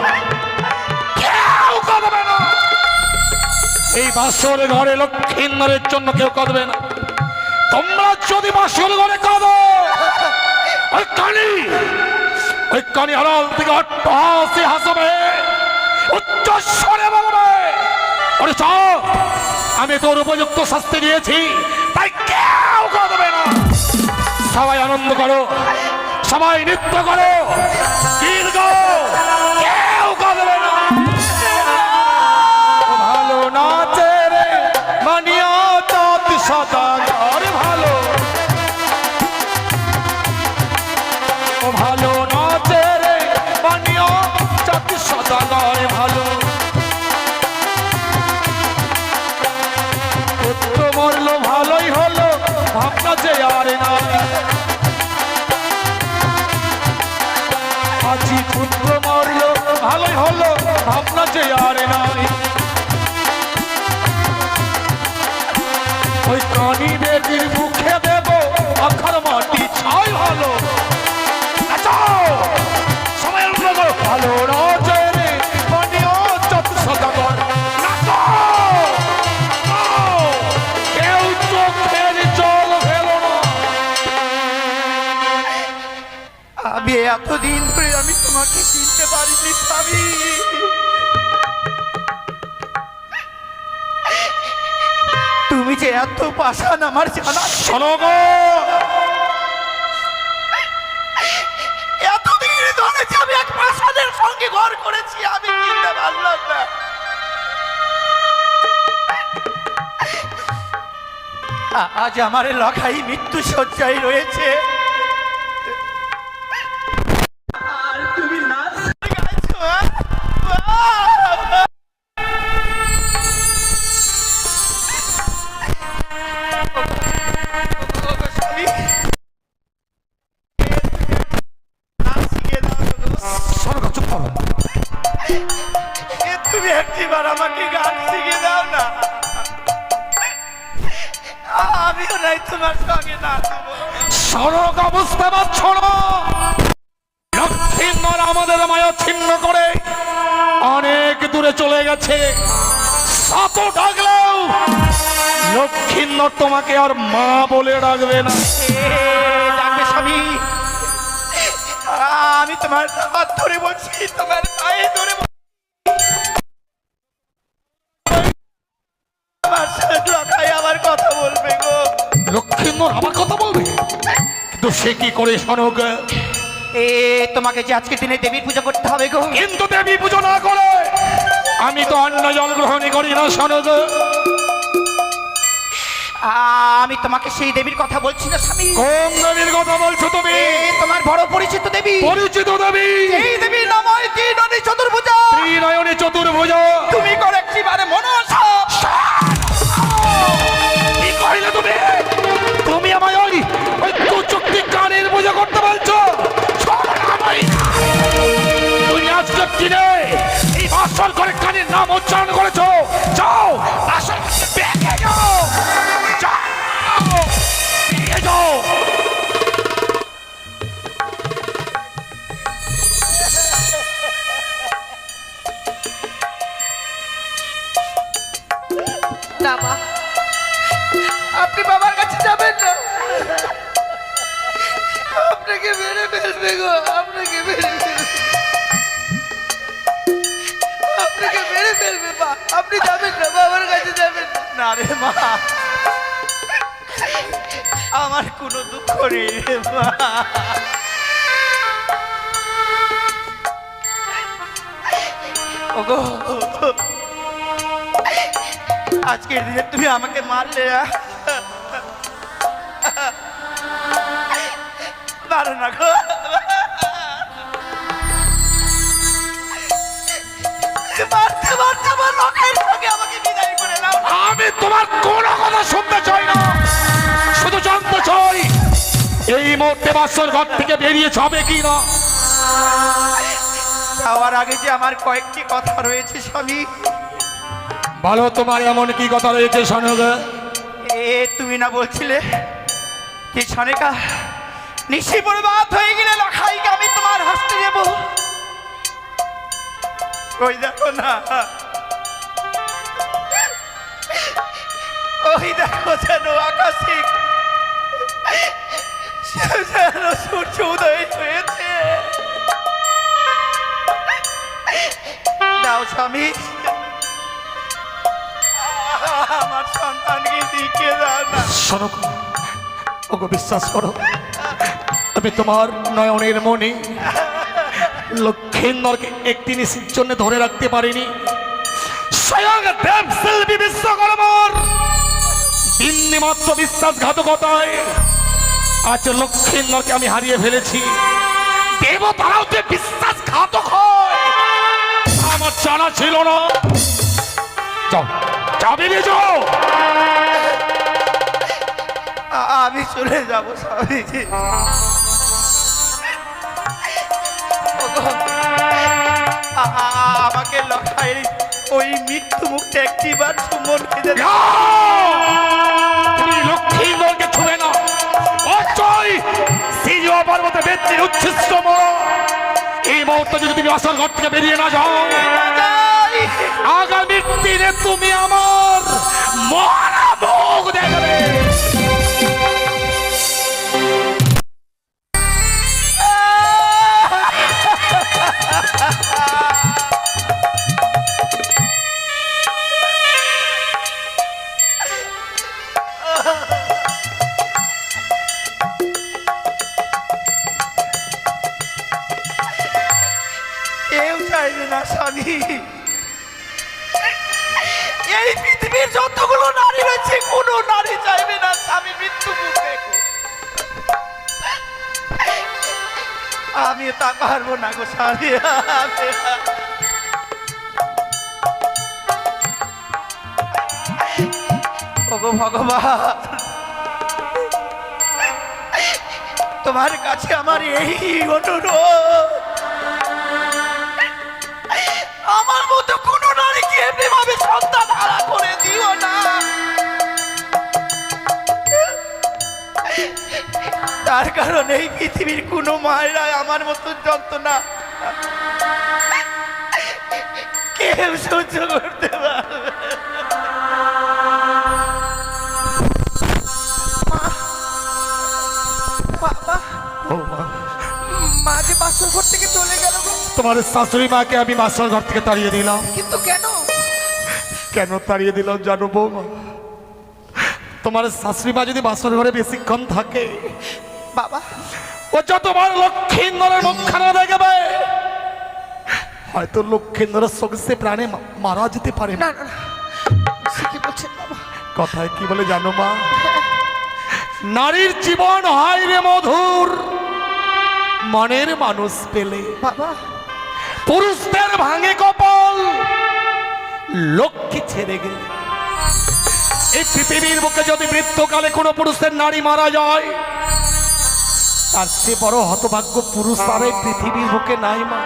কেউ কাঁদবে না। এই বাসর ঘরে লক্ষ্মীন্দরের জন্য কেউ কাঁদবে না। তোমরা যদি বাসর ঘরে কাঁদো, ওই কানি আড়াল থেকে হাসি হাসবে, উচ্চ স্বরে বলবে, ওরে চপ, আমি তোর উপযুক্ত শাস্তি দিয়েছি, তাই কেউ কাঁদবে না। সবাই আনন্দ করো, সবাই নৃত্য করো, গীত গাও, কেউ কাঁদবে না। ভালো নাচে রে মানিয়া চাঁদ সদাগর, ভালো ভালো নাচে রে মানিয়া চাঁদ সদাগর, ভালো পুত্র মরলো ভালোই হলো, ভাবনা যে আর নাই, আজি পুত্র মরলো ভালোই হলো, ভাবনা যে আর নাই। ওই কানি বেটির মুখে দেব আখার মাটি ছাই, ভালো সবাই ভালো রাজে রে মানিয়া চাঁদ সদাগর, কেউ চোখের জল ফেলো না। আমি এতদিন ধরে আমি তোমাকে চিনতে পারিনি স্বামী। তুমি যে এত পাষাণ আমার জানা শোনো গো, এতদিন ধরে যে আমি এক পাষাণের সঙ্গে ঘর করেছি, আমি চিনতে পারলাম না। আজ আমার লখাই মৃত্যু শয্যায় রয়েছে, আর তুমি নাচ গাইছো, চুপ করো। তুমি একটিবার আমাকে গান শিখে দাও না, আমিও নাই তোমার সঙ্গে নাচবো। সড়ক অবস্থা পাচ্ছ না, লক্ষ্মীন্দর আমাদের মায়া ছিন্ন করে অনেক দূরে চলে গেছে। শত ডাকলেও লক্ষ্মীন্দর তোমাকে আর মা বলে ডাকবে না। ডাকবে স্বামী, আমি তোমার হাত ধরে বলছি, তোমার পায়ে ধরে বলছি, আমার সাথে লখাই আবার কথা বলবে গো। লক্ষ্মীন্দর আমার কথা বলবে, কিন্তু সে কি করে শোনক? তোমাকে যে আজকের দিনে দেবীর পূজা করতে হবে গো। কিন্তু দেবী পুজো না করে আমি তো অন্ন জল গ্রহণ করি না, শোনক। আমি তোমাকে সেই দেবীর কথা বলছি না স্বামী। কোন দেবীর কথা বলছো তুমি? তোমার বড় পরিচিত দেবী, পরিচিত দেবী, এই দেবীর নাম হয় ত্রিনয়নী চতুর্ভুজা। ত্রিনয়নী চতুর্ভুজা। তুমি করে একটিবারে মনসা। কি কইলে তুমি? তুমি আমায় ওই চুক্তি কানের পূজা করতে বলছো? তুমি আজকে কিনে এই বাসর করে কানের নাম উচ্চারণ করেছো। যাও বাসর বেঁকে যাও, যাও বেঁকে যাও। না মা, আপনি বাবার কাছে যাবেন না, আপনাকে মেরে ফেলবে গো, আপনাকে মেরে ফেলবে, আপনাকে মেরে ফেলবে মা, আপনি যাবেন না, বাবার কাছে যাবেন না। না রে মা, আমার কোনো দুঃখ নেই রে মা। ওগো, আজকের দিনে তুমি আমাকে মারলে, মারো না গো, মারতে মারতে আমার লখাইয়ের সঙ্গে আমাকে বিদায় করে নাও। আমি তোমার কোনো কথা শুনতে চাই না, শুধু জানতে চাই এই মুহূর্তে বাসর ঘর থেকে বেরিয়ে যাবে কি না। যাওয়ার আগে যে আমার কয়েকটি কথা রয়েছে স্বামী। বলো, তোমার এমন কি কথা রয়েছে শোনক? তুমি না বলছিলে কি সনেকা নিশি বরবাদ হয়ে গেলে লখাইকে আমি তোমার হস্তে দেব? ওই দেখো না, ওই দেখো যেন আকাশে যেন সূর্য উদয় হয়েছে। দাও স্বামী, আমার সন্তানকে দিকে দাও না। শোনো ওগো, বিশ্বাস করো, আমি তোমার নয়নের মনে লক্ষ্মীন্দরকে একটি নিশির জন্য ধরে রাখতে পারিনি। স্বয়ং দেবশিল্পী বিশ্বকর্মার বিন্দুমাত্র বিশ্বাসঘাতকতায় আজ লক্ষ্মীন্দরকে আমি হারিয়ে ফেলেছি। দেবতারাও যে বিশ্বাসঘাতক হয় আমার জানা ছিল না। যাও যাবি যাও। আমি চলে যাব স্বামী। আমাকে লখাই ওই মৃত্যু মুখে একটিবার চুম্বন খেতে দাও। তুমি লক্ষ্মীন্দরকে ছুঁবে না। অচয় সিজিও পর্বতে ব্যক্তির উচ্ছিষ্ট মর। এই মুহূর্তে যদি তুমি আসল ঘর থেকে বেরিয়ে না যাও, আগামী দিনে তুমি আমার মরা মুখ দেখবে। কেউ চাইবে না স্বামী, এই পৃথিবীর যতগুলো নারী রয়েছে কোনো নারী চাইবে না স্বামী মৃত্যু মুখ দেখো। আমি তা পারবো না গো স্বামী। ওগো ভগবান, তোমার কাছে আমার এই অনুরোধ, আমার মতো কোন নারীকে এমনি ভাবে সন্তান হারা করে দিও না। তার কারণে এই পৃথিবীর কোনো মায়েরা আমার মতো যন্ত্রণা কেউ সহ্য করতে পারবে। বাবা, মা যে বাসর ঘর থেকে চলে গেল গো। তোমার শাশুড়ি মাকে আমি বাসর ঘর থেকে তাড়িয়ে দিলাম। কিন্তু কেন? কেন তাড়িয়ে দিলাম জানো বৌমা? তোমার শাশুড়ি মা যদি বাসর ঘরে বেশিক্ষণ থাকে, বাবা, ও যতবার লক্ষ্মীন্দরের মুখখানা দেখবে, হয়তো লক্ষ্মীন্দরের সঙ্গে প্রাণে মারা যেতে পারে না না। না, সে কি বলছেন বাবা? কথায় কি বলে জানো মা? নারীর জীবন হয় রে মধুর মনের মানুষ পেলে। বাবা, পুরুষদের ভাঙে কপাল লক্ষ্মী ছেড়ে গেলে। এই পৃথিবীর বুকে যদি মৃত্যুকালে কোনো পুরুষের নারী মারা যায়, তার চেয়ে বড় হতভাগ্য পুরুষ আর এই পৃথিবীর বুকে নাই মা।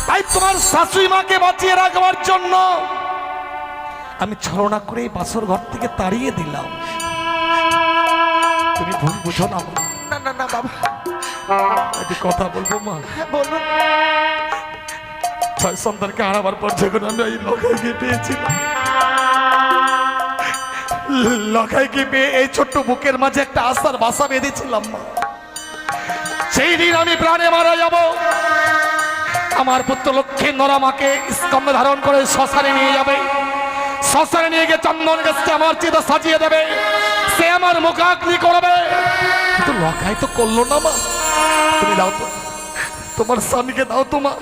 তাই তোমার শাশুড়ি মাকে বাঁচিয়ে রাখবার জন্য আমি ছলনা করে এই বাসর ঘর থেকে তাড়িয়ে দিলাম। তুমি ভুল বুঝো না মা। না না না বাবা, একটি কথা বলবো মা? বলুন। ছয় সন্তানকে হারাবার পর যখন আমি এই লখাইকে পেয়েছিলাম, লখাইকে পেয়ে এই ছোট্ট বুকের মাঝে একটা আশার বাসা বেঁধেছিলাম মা। সেই দিন আমি প্রাণে মারা যাব, আমার পুত্র লক্ষ্মীন্দর আমাকে স্কন্ধে ধারণ করে শ্মশানে নিয়ে যাবে। শ্মশানে নিয়ে গিয়ে চন্দন গাছটা আমার চিতা সাজিয়ে দেবে, সে আমার মুখাগ্নি করবে। কিন্তু লখাই তো করলো না মা। তুমি দাও তো, তোমার স্বামীকে দাও তো মা,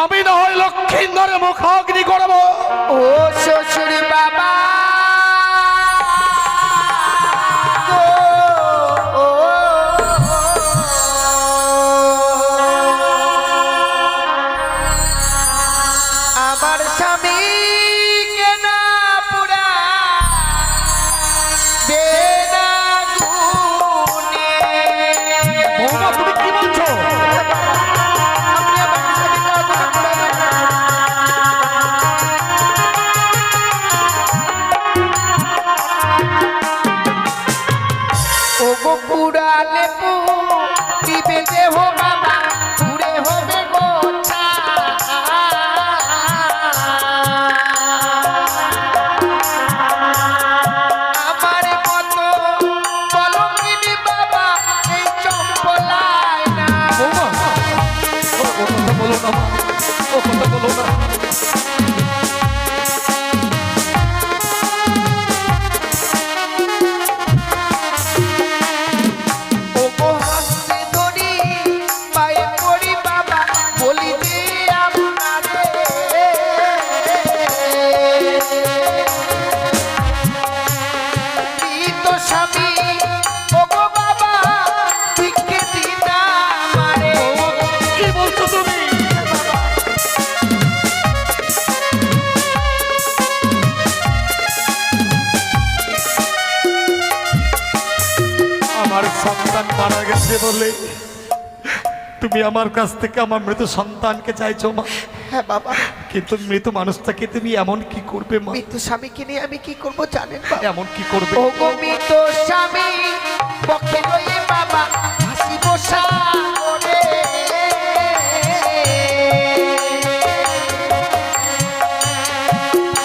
আমি না হয় লক্ষ্মীন্দরের মুখাগ্নি করবো। ও শ্বশুর বাবা আমার স্বামী কেনা পুরা বেনা গুনে। বৌমা তুমি কি বলছো? আপনি আমার স্বামীকে আগুনে পোড়াবেন না। ওগো পুরালে দিবে দেহ বাবা, পুরে হবে গোছা। আমার মতো কলঙ্কিনী বাবা এই সন্তান মারা গেছে বলে তুমি আমার কাছ থেকে আমার মৃত সন্তানকে চাইছো মা। হ্যাঁ বাবা, কিন্তু মৃত মানুষটাকে তুমি এমন কি করবে মা? মৃত্যু স্বামীকে নিয়ে আমি কি করব জানেন বাবা? এমন কি করবে? ও গো মৃত্যু স্বামী পক্ষে লই বাবা হাসিব সাগরে,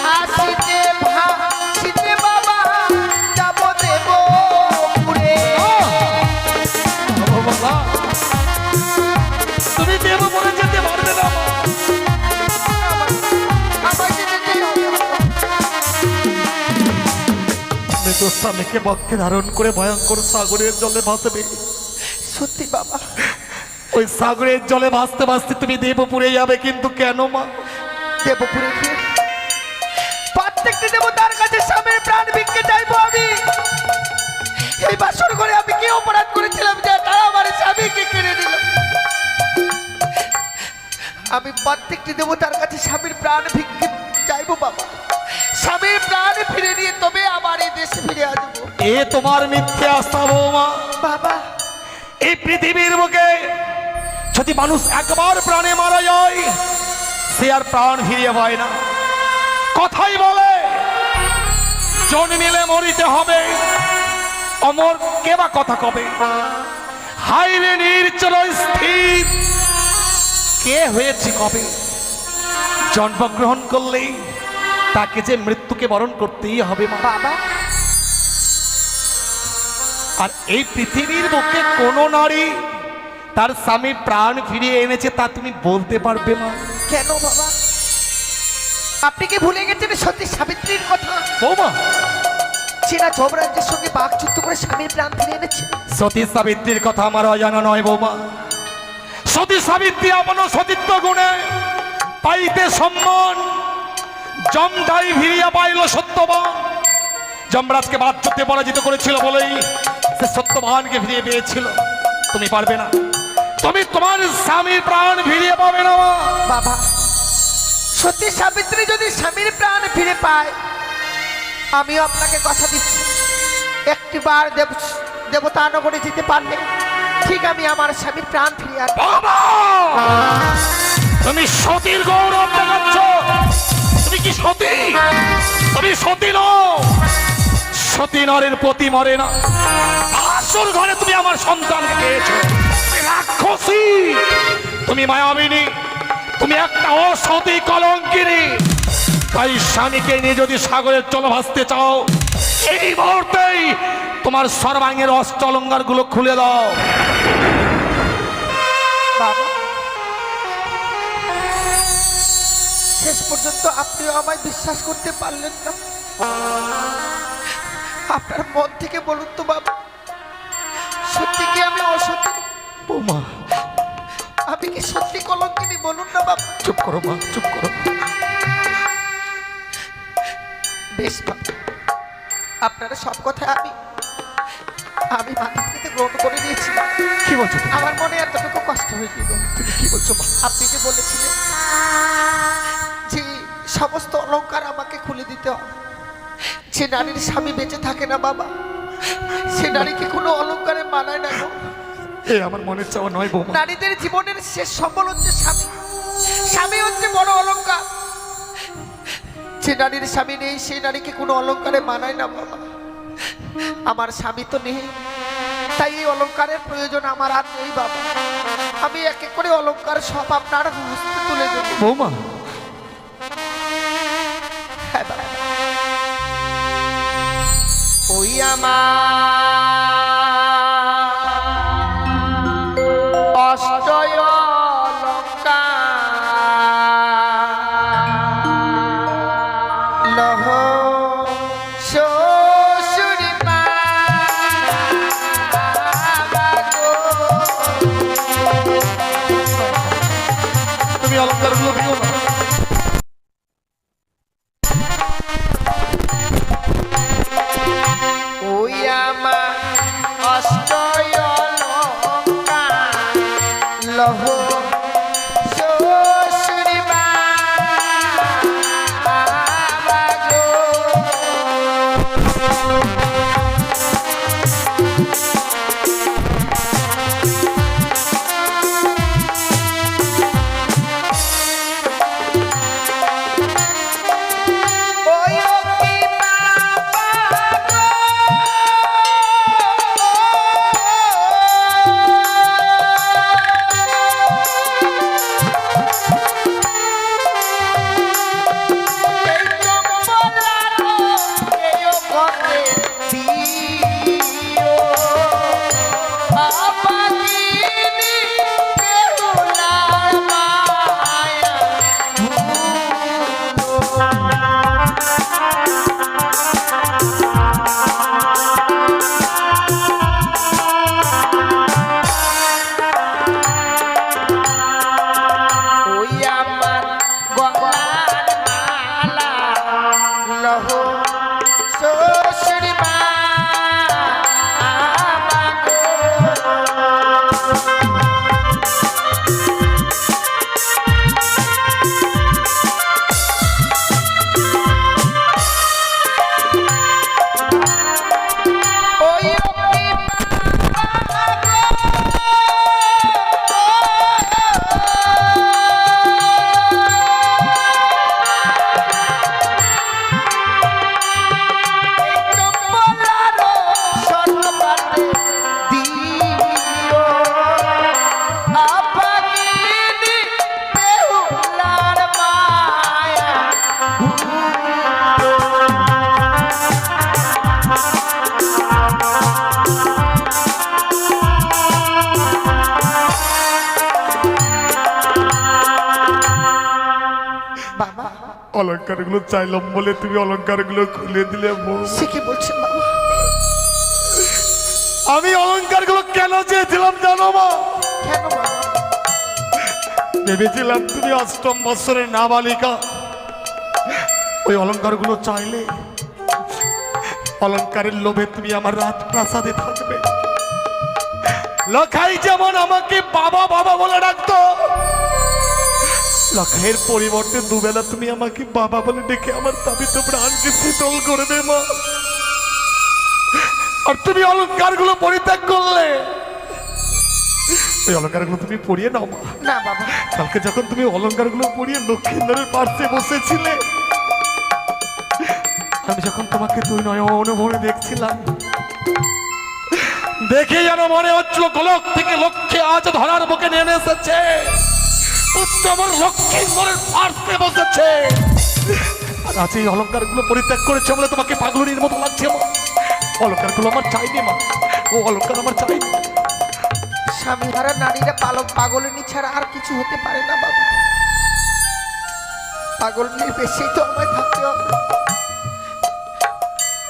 হাসিতে ভাসিতে বাবা যাব দেব পুরে। ও বাবা, তুমি দেব বলে যেতে পারবে না মা। আমাকে যেতে হবে। মৃত স্বামীকে বক্ষে ধারণ করে ভয়ঙ্কর সাগরের জলে ভাসবে। সত্যি বাবা? ওই সাগরের জলে ভাসতে ভাসতে তুমি দেবপুরে যাবে, কিন্তু কেন মা? দেবপুরে গিয়ে প্রত্যেকটি দেবতার কাছে স্বামীর প্রাণ ভিক্ষে চাইবো আমি। এই বাসর ঘরে আমি কি অপরাধ করেছিলাম যে তারা আমার স্বামীকে কেড়ে নিল? আমি প্রত্যেকটি দেবতার কাছে স্বামীর প্রাণ ভিক্ষে চাইবো বাবা। স্বামীর প্রাণ ফিরে নিয়ে তবে আমার এই দেশে ফিরে আসবো। এ তোমার মিথ্যে আস্থা বৌমা। বাবা, এই পৃথিবীর বুকে যদি মানুষ একবার প্রাণে মারা যায় সে আর প্রাণ ফিরিয়ে পায় না। কথাই বলে জন্মিলে মরিতে হবে, অমর কে বা কথা কবে? হাইরে নির্চল স্থির কে হয়েছে কবে? জন্মগ্রহণ করলেই তাকে যে মৃত্যুকে বরণ করতেই হবে মা। বাবা, আর এই পৃথিবীর বুকে কোনো নারী তার স্বামী প্রাণ ফিরিয়ে এনেছে তা তুমি বলতে পারবে মা? কেন বাবা? আপনি কি ভুলে গেছেন সতী সাবিত্রীর কথা? বৌমা, সেনা যমরাজ্যের সঙ্গে বাকযুদ্ধ করে স্বামীর প্রাণ ফিরে এনেছে। সতী সাবিত্রীর কথা আমার অজানা নয় বৌমা। সতী সাবিত্রী আপন সতীত্ব গুণে পাইতে সম্মান, জমটাই ফিরিয়া পাইল সত্যবান। যমরাজকে বাচ্চাতে পরাজিত করেছিল বলেই সে সত্যবানকে ফিরিয়ে পেয়েছিল। তুমি পারবে না, তুমি তোমার স্বামীর প্রাণ ফিরিয়ে পাবে না মা। বাবা, সতী সাবিত্রী যদি স্বামীর প্রাণ ফিরে পায়, আমিও আপনাকে কথা দিচ্ছি একটিবার দেবতা নগরে যেতে পারলে ঠিক আমি আমার স্বামীর প্রাণ ফিরিয়ে আনবো। বাবা, তুমি সতীর গৌরব দেখাচ্ছ। তুমি কি সতী? তুমি সতী নও। সতী নরের প্রতি মরে না। আসল ঘরে তুমি আমার সন্তানকে পেয়েছো। তুমি রাক্ষসী, তুমি মায়াবিনী, তুমি একটা অসতী কলঙ্কিনী। তাই স্বামীকে নিয়ে যদি সাগরের চলো ভাসতে চাও, এই মুহূর্তেই তোমার সর্বাঙ্গের অষ্টলঙ্গার গুলো খুলে দাও। বাবা, শেষ পর্যন্ত আপনিও আমায় বিশ্বাস করতে পারলেন না। আপনার মন থেকে বলুন তো বাবা, সত্যি কি আমি অসতী? বৌমা, আমি কি সত্যি কলঙ্কিনী? বলুন না বাবা। চুপ করো মা, চুপ করো। বেশ বাবা, আপনারা সব কথা আমি মাথা থেকে গ্রহণ করে নিয়েছি। কি বলছো তুমি? আমার মনে এতটুকু কষ্ট হয়েছিল। তুমি কি বলছো মা? আপনি যে বলেছিলেন যে সমস্ত অলংকার আমাকে খুলে দিতে হবে, যে নারীর স্বামী বেঁচে থাকে না বাবা, সে নারীকে কোনো অলংকারে মানায় না গো। এ আমার মনের চাওয়া নয় বৌমা। নারীদের জীবনের শেষ সম্বল হচ্ছে স্বামী। স্বামী হচ্ছে বড় অলংকার। যে নারীর স্বামী নেই সেই নারীকে কোনো অলংকারে মানায় না বাবা। আমার স্বামী তো নেই, তাই এই অলংকারের প্রয়োজন আমার আর নেই বাবা। আমি এক এক করে অলংকার সব আপনার হস্তে তুলে দেব। বৌমা, হ্যাঁ বাবা। ওই আমার অষ্টয় অলংকার লহ শ্বশুরি মা গো। তুমি অলঙ্কার গুলো দিও না। ওই আমার অষ্টয় অলংকার লহ শ্বশুরি মা গো। অলংকারগুলো চাইলাম বলে তুমি অলংকারগুলো খুলে দিলে বউ। সে কি বলছেন বাবা? আমি অলংকারগুলো কেন চেয়েছিলাম জানো মা? কেন বাবা? ভেবেছিলাম তুমি অষ্টম বৎসরের নাবালিকা, ওই অলংকারগুলো চাইলে অলংকারের লোভে তুমি আমার রাত প্রাসাদে থাকবে। লখাই যেমন আমাকে বাবা বাবা বলে ডাকতো, লখাইয়ের পরিবর্তে দুবেলা তুমি আমাকে বাবা বলে ডেকে আমার তাবিত প্রাণকে শীতল করবে মা। আর তুমি অলংকারগুলো পরিত্যাগ করলে, ওই অলংকারগুলো তুমি পরিয়ে নাও মা। না বাবা। কালকে যখন তুমি অলংকারগুলো পরিয়ে লক্ষ্মীন্দরের পাশে বসেছিলে, আমি যখন তোমাকে তুই নয়ন ভরে দেখছিলাম, দেখে যেন মনে হচ্ছিল গোলক থেকে লক্ষ্মী আজ ধরার বুকে নেমে এসেছে, উত্তমর লক্ষ্মীন্দরের পাশে বসেছে। আর আজ এই অলংকারগুলো পরিত্যাগ করেছে বলে তোমাকে পাগলনির মতো লাগছে মা। অলংকারগুলো আমার চাইনি মা, ও অলংকার আমার চাইনি। স্বামী হারা নারীরা পাগলিনী ছাড়া আর কিছু হতে পারে না বাবা। পাগলিনীর বেশি তো আমায় থাকতে হবে।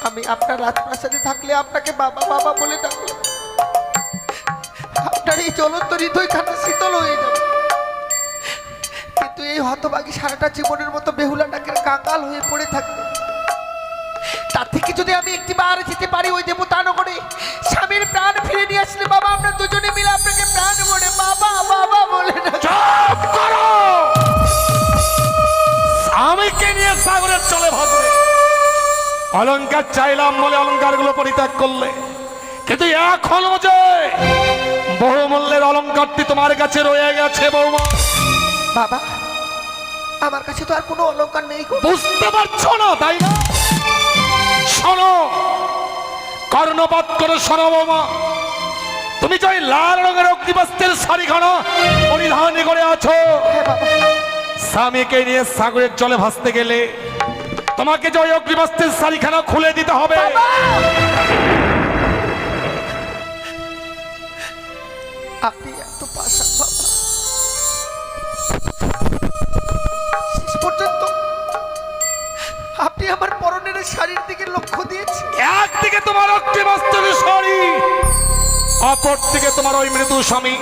আমি আপনার রাজপ্রাসাদে থাকলে আপনাকে বাবা বাবা বলে ডাকলাম, আপনার এই জ্বলন্ত হৃদয়খানা শীতল হয়ে যাবে। কিন্তু এই হতভাগী সারাটা জীবনের মতো বেহুলা ডাকের কাঙ্গাল হয়ে পড়ে থাকবে। তার থেকে যদি আমি একটিবার যেতে পারি ওই দেবতানগরে, স্বামীর প্রাণ ফিরে নিয়ে আসলে বাবা আমরা দুজনে মিলে আপনাকে প্রাণ ভরে বাবা বাবা বলে ডাকবো। চুপ করো! স্বামীকে নিয়ে সাগরের চলে ভাসবে। অলংকার চাইলাম বলে অলংকারগুলো পরিত্যাগ করলে, কিন্তু এখনো যে বহুমূল্যের অলংকারটি তোমার কাছে রয়ে গেছে বৌমা। বাবা আমার কাছে তো আর কোনো অলংকার নেই গো। বুঝতে পারছো না তাই না? শোনো, কর্ণপাত করে শোনো বৌমা। তুমি যে ওই লাল রঙের অগ্নিবস্ত্রের শাড়িখানা পরিধান করে আছো, হ্যাঁ বাবা। স্বামীকে নিয়ে সাগরের জলে ভাসতে গেলে তোমাকে যে ওই অগ্নিবস্ত্রের শাড়িখানা খুলে দিতে হবে। আপনি এত পাষাণ বাবা, শেষ পর্যন্ত আপনি আমার পরনের শাড়ির দিকে লক্ষ্য দিয়েছেন। একদিকে তোমার অগ্নিবস্ত্রের শাড়ি, অপর দিকে তোমার ওই মৃদু স্বামী।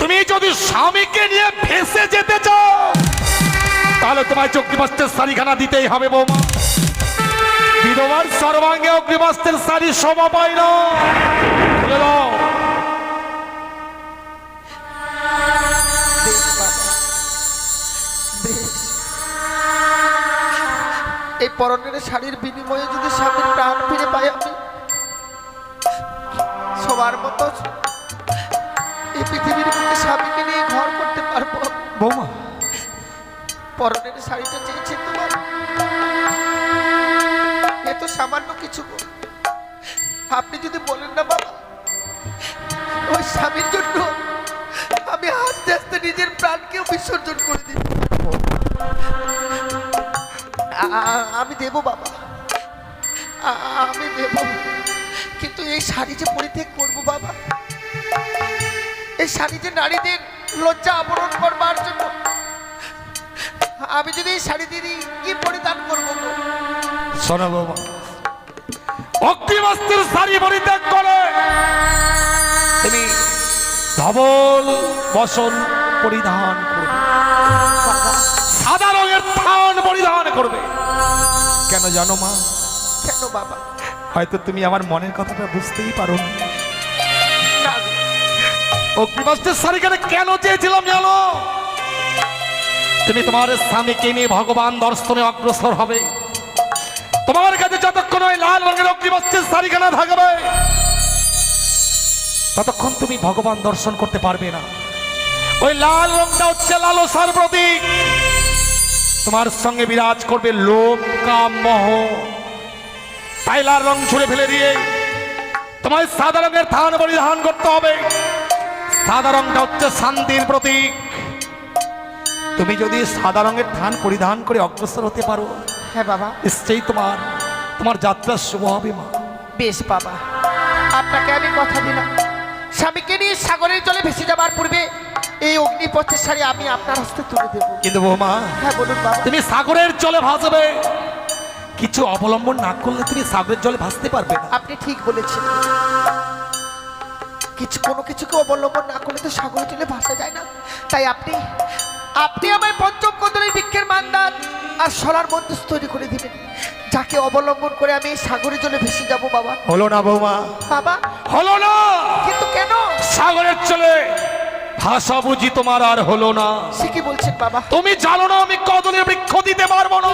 তুমি যদি স্বামীকে নিয়ে ভেসে যেতে চাও তাহলে তোমায় অগ্নিবস্ত্রের শাড়িখানা দিতেই হবে বৌমা। বিধবার সর্বাঙ্গে অগ্নিবস্ত্রের শাড়ি শোভা পায় না। খুলে দাও। বেশ বাবা, বেশ। এই পরনের শাড়ির বিনিময়ে যদি স্বামীর প্রাণ ফিরে পাই, আমি সবার মতো এই পৃথিবীর বুকে স্বামীকে নিয়ে ঘর করতে পারবো। বৌমা, পরনের শাড়িটা চেয়েছেন তো বাবা, এ তো সামান্য কিছু গো। আপনি যদি বলেন না বাবা, ওই স্বামীর জন্য আমি আস্তে আস্তে নিজের প্রাণকেও বিসর্জন করে দিই। আমি দেব বাবা, আমি দেব। কিন্তু এই শাড়ি যে পরিত্যাগ করবো বাবা, এই শাড়ি যে নারীদের লজ্জা আবরণ করবার জন্য, আমি যদি এই শাড়ি দিদি কি পরিধান করবো গো? শোনো বাবা, অগ্নিবস্ত্রের শাড়ি পরিত্যাগ করে তুমি ধবল বসন পরিধান করবে, সাদা রঙের থান পরিধান করবে। কেন জানো মা? কেন বাবা? হয়তো তুমি আমার মনের কথাটা বুঝতেই পারো না। না গো। অগ্নিবস্ত্রের শাড়িখানে কেন চেয়েছিলাম জানো? তুমি তোমার স্বামীকে নিয়ে ভগবান দর্শনে অগ্রসর হবে। তোমার কাছে যতক্ষণ ওই লাল রঙের অগ্নিবস্ত্রের শাড়িখানা থাকবে ততক্ষণ তুমি ভগবান দর্শন করতে পারবে না। ওই লাল রংটা হচ্ছে লালসার প্রতীক। তোমার সঙ্গে বিরাজ করবে লোভ, কাম, মোহ। তাই লাল রং ছুঁড়ে ফেলে দিয়ে তোমায় সাদা রঙের থান পরিধান করতে হবে। সাদা রংটা হচ্ছে শান্তির প্রতীক। তুমি যদি সাদা রঙের থান পরিধান করে অগ্রসর হতে পারো, হ্যাঁ বাবা, নিশ্চয়ই তোমার যাত্রা শুভ হবে মা। বেশ বাবা, আপনাকে আমি কথা দিলাম, স্বামীকে নিয়ে সাগরের জলে ভেসে যাবার পূর্বে এই এই অগ্নিপথের শাড়ি আমি আপনার হস্তে তুলে দেবো। কিন্তু বৌমা, হ্যাঁ বলুন বাবা। তুমি সাগরের জলে ভাসবে, কিছু অবলম্বন না করলে তুমি সাগরের জলে ভাসতে পারবে না। আপনি ঠিক বলেছেন, কোনো কিছুকে অবলম্বন না করলে তো সাগরে জলে ভাসা যায় না। তাই আপনি আমায় পঞ্চম কদলের বৃক্ষের মান্দার আর সোলার মন্দির তৈরি করে দিবেন, যাকে অবলম্বন করে আমি এই সাগরের জলে ভেসে যাব। বাবা হলো না বৌমা, বাবা হলো না। কিন্তু কেন? সাগরের জলে ভাষা বুঝি তোমার আর হলো না। সে কি বলছেন বাবা? তুমি জানো না আমি কদলের বৃক্ষ দিতে পারবো না।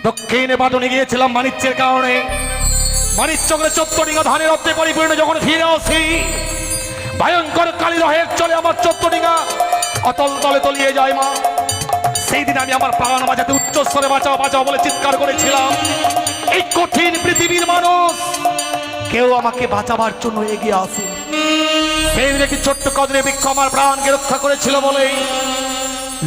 দক্ষিণে বাটনে গিয়েছিলাম বাণিজ্যের কারণে, বাণিজ্যকে 14 ডিঙা ধানের অর্ধে পরিপূর্ণ যখন ফিরে আসি, ভয়ঙ্কর কালীরহের চলে আমার 14 ডিঙা অতল তলে তলিয়ে যায় মা। সেই দিন আমি আমার প্রাণ বাঁচাতে উচ্চস্বরে বাঁচাও বাঁচাও বলে চিৎকার করেছিলাম। এই কঠিন পৃথিবীর মানুষ কেউ আমাকে বাঁচাবার জন্য এগিয়ে আসে। সেই দিন একটি ছোট্ট কদলের বৃক্ষ আমার প্রাণকে রক্ষা করেছিল বলেই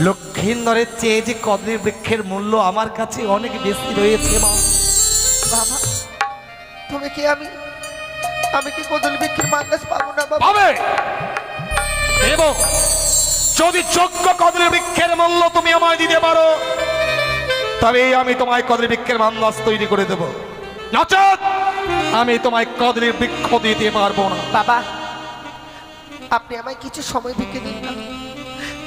লক্ষিন্দরের চেয়ে যে কদলের বৃক্ষের মূল্য আমার কাছে অনেক বেশি রয়েছে মা। বাবা তুমি কি আমি কি কদলী বৃক্ষের মান্দাজ পাবো না বাবা? পাবে, এবং যদি যোগ্য কদলের বৃক্ষের মূল্য তুমি আমায় দিতে পারো, তবে আমি তোমায় কদলের বৃক্ষের মান্দাজ তৈরি করে দেব। নচেৎ আমি তোমায় কদলের বৃক্ষ দিতে পারবো না। বাবা আপনি আমায় কিছু সময় ভিক্ষে দিন না,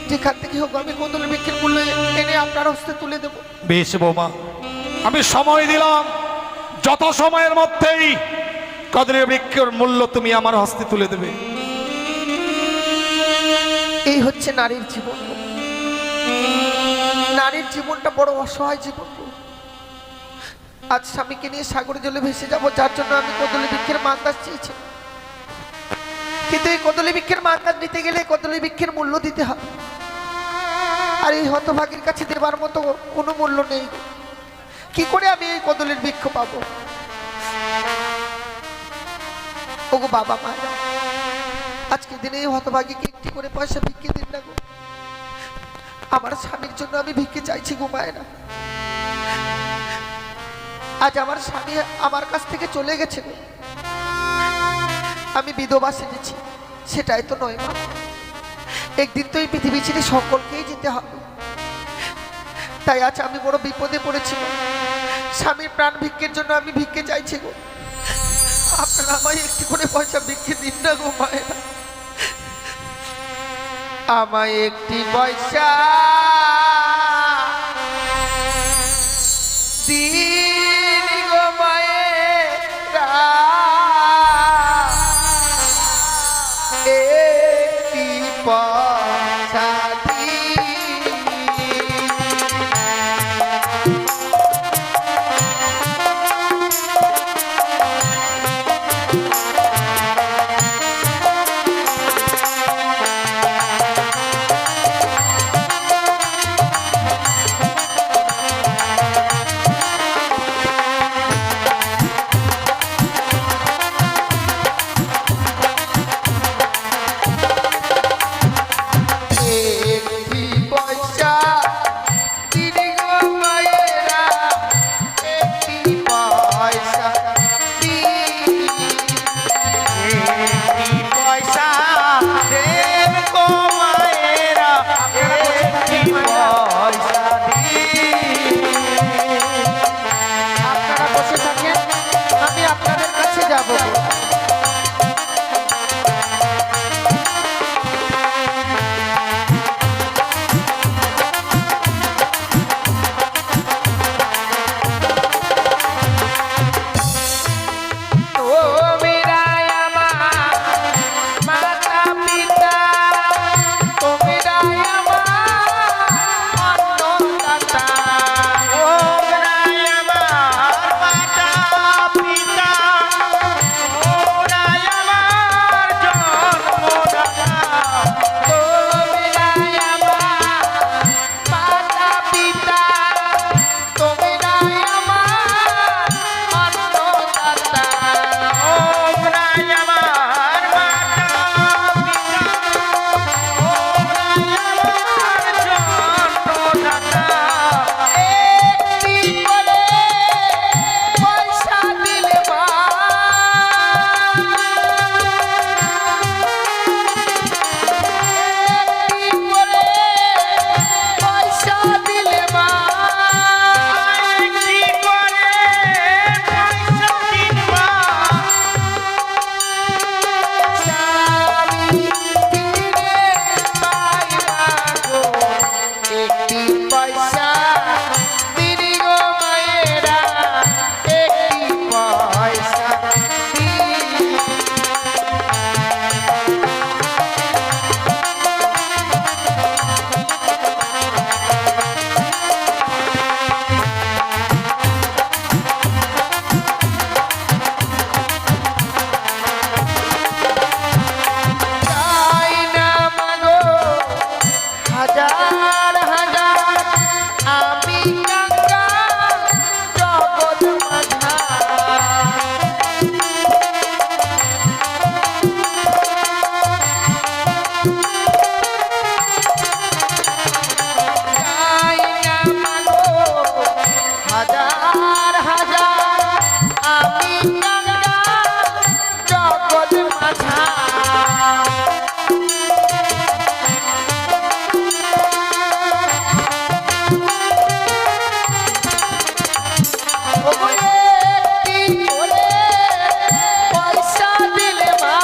যেখান থেকে হোক আমি কদলী বৃক্ষের মূল্য এনে আপনার হস্তে তুলে দেব। বেশ বৌমা, আমি সময় দিলাম, যত সময়ের মধ্যেই কদলের বৃক্ষের মূল্য তুমি আমার হস্তে তুলে দেবে। এই হচ্ছে নারীর জীবন। নারীর জীবনটা বড় অসহায় জীবন। আজ স্বামীকে নিয়ে সাগরে জলে ভেসে যাব, যার জন্য আমি কদলী বৃক্ষের মান্দাজ চেয়েছি। কিন্তু এই কদলী বৃক্ষের মান্দাজ নিতে গেলে কদলী বৃক্ষের মূল্য দিতে হবে, আর এই হতভাগীর কাছে দেবার মতো কোনো মূল্য নেই। কি করে আমি এই কদলের বৃক্ষ পাবো? ওগো বাবা মায়েরা, আজকে দিনে এই হতভাগীকে একটি করে পয়সা ভিক্ষে দিন না গো। আমার স্বামীর জন্য আমি ভিক্ষে চাইছি গো মায়েরা। আজ আমার স্বামী আমার কাছ থেকে চলে গেছে গো, আমি বিধবা সেজেছি, সেটাই তো নয় মা। একদিন তো এই পৃথিবী ছেড়ে সকলকেই যেতে হবে। তাই আজ আমি বড় বিপদে পড়েছি গো। স্বামীর প্রাণ ভিক্ষের জন্য আমি ভিক্ষে চাইছি গো। আপনারা আমায় একটি করে পয়সা ভিক্ষে দিন না গো মায়েরা। আমায় একটি পয়সা দিন গো মায়েরা, একটি পয়সা দিন। যাই না মাগো হাজার হাজার আমি কাঙ্গাল জগৎ মাঝার। ওরে একটি করে পয়সা দিলে মা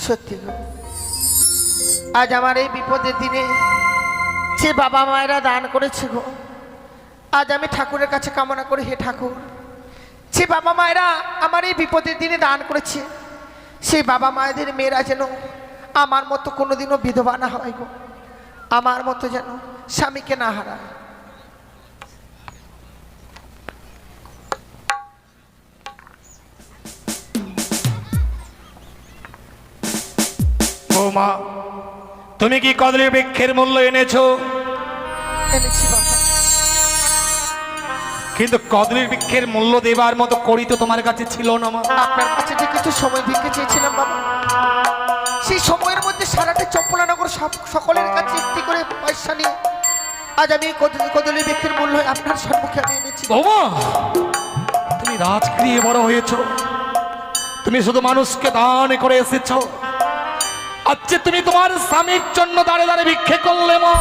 সত্যি গো, আজ আমার এই বিপদের দিনে যে বাবা মায়েরা দান করেছে গো, আজ আমি ঠাকুরের কাছে কামনা করি, হে ঠাকুর, যে বাবা মায়েরা আমার এই বিপদের দিনে দান করেছে, সেই বাবা মায়েদের মেয়েরা যেন আমার মতো কোনোদিনও বিধবা না হয় গো, আমার মতো যেন স্বামীকে না হারায়। বৌমা, তুমি কি কদলী বৃক্ষের মূল্য এনেছো? এনেছি বাবা। কিন্তু কদলী বৃক্ষের মূল্য দেবার মতো করি তো তোমার কাছে ছিল না মা। আপনার কাছে যে কিছু সময় ভিক্ষে চেয়েছিলাম বাবা, সেই সময়ের মধ্যে সারাটা চম্পলানগর সকলের কাছে একটি করে পয়সা নিয়ে আজ আমি কদলী বৃক্ষের মূল্য আপনার সম্মুখে আমি এনেছি। বৌমা, তুমি রাজগৃহে বড় হয়েছ, তুমি শুধু মানুষকে দান করে এসেছ, আচ্ছা তুমি তোমার স্বামীর জন্য দাঁড়ে দাঁড়ে ভিক্ষে করলে মা।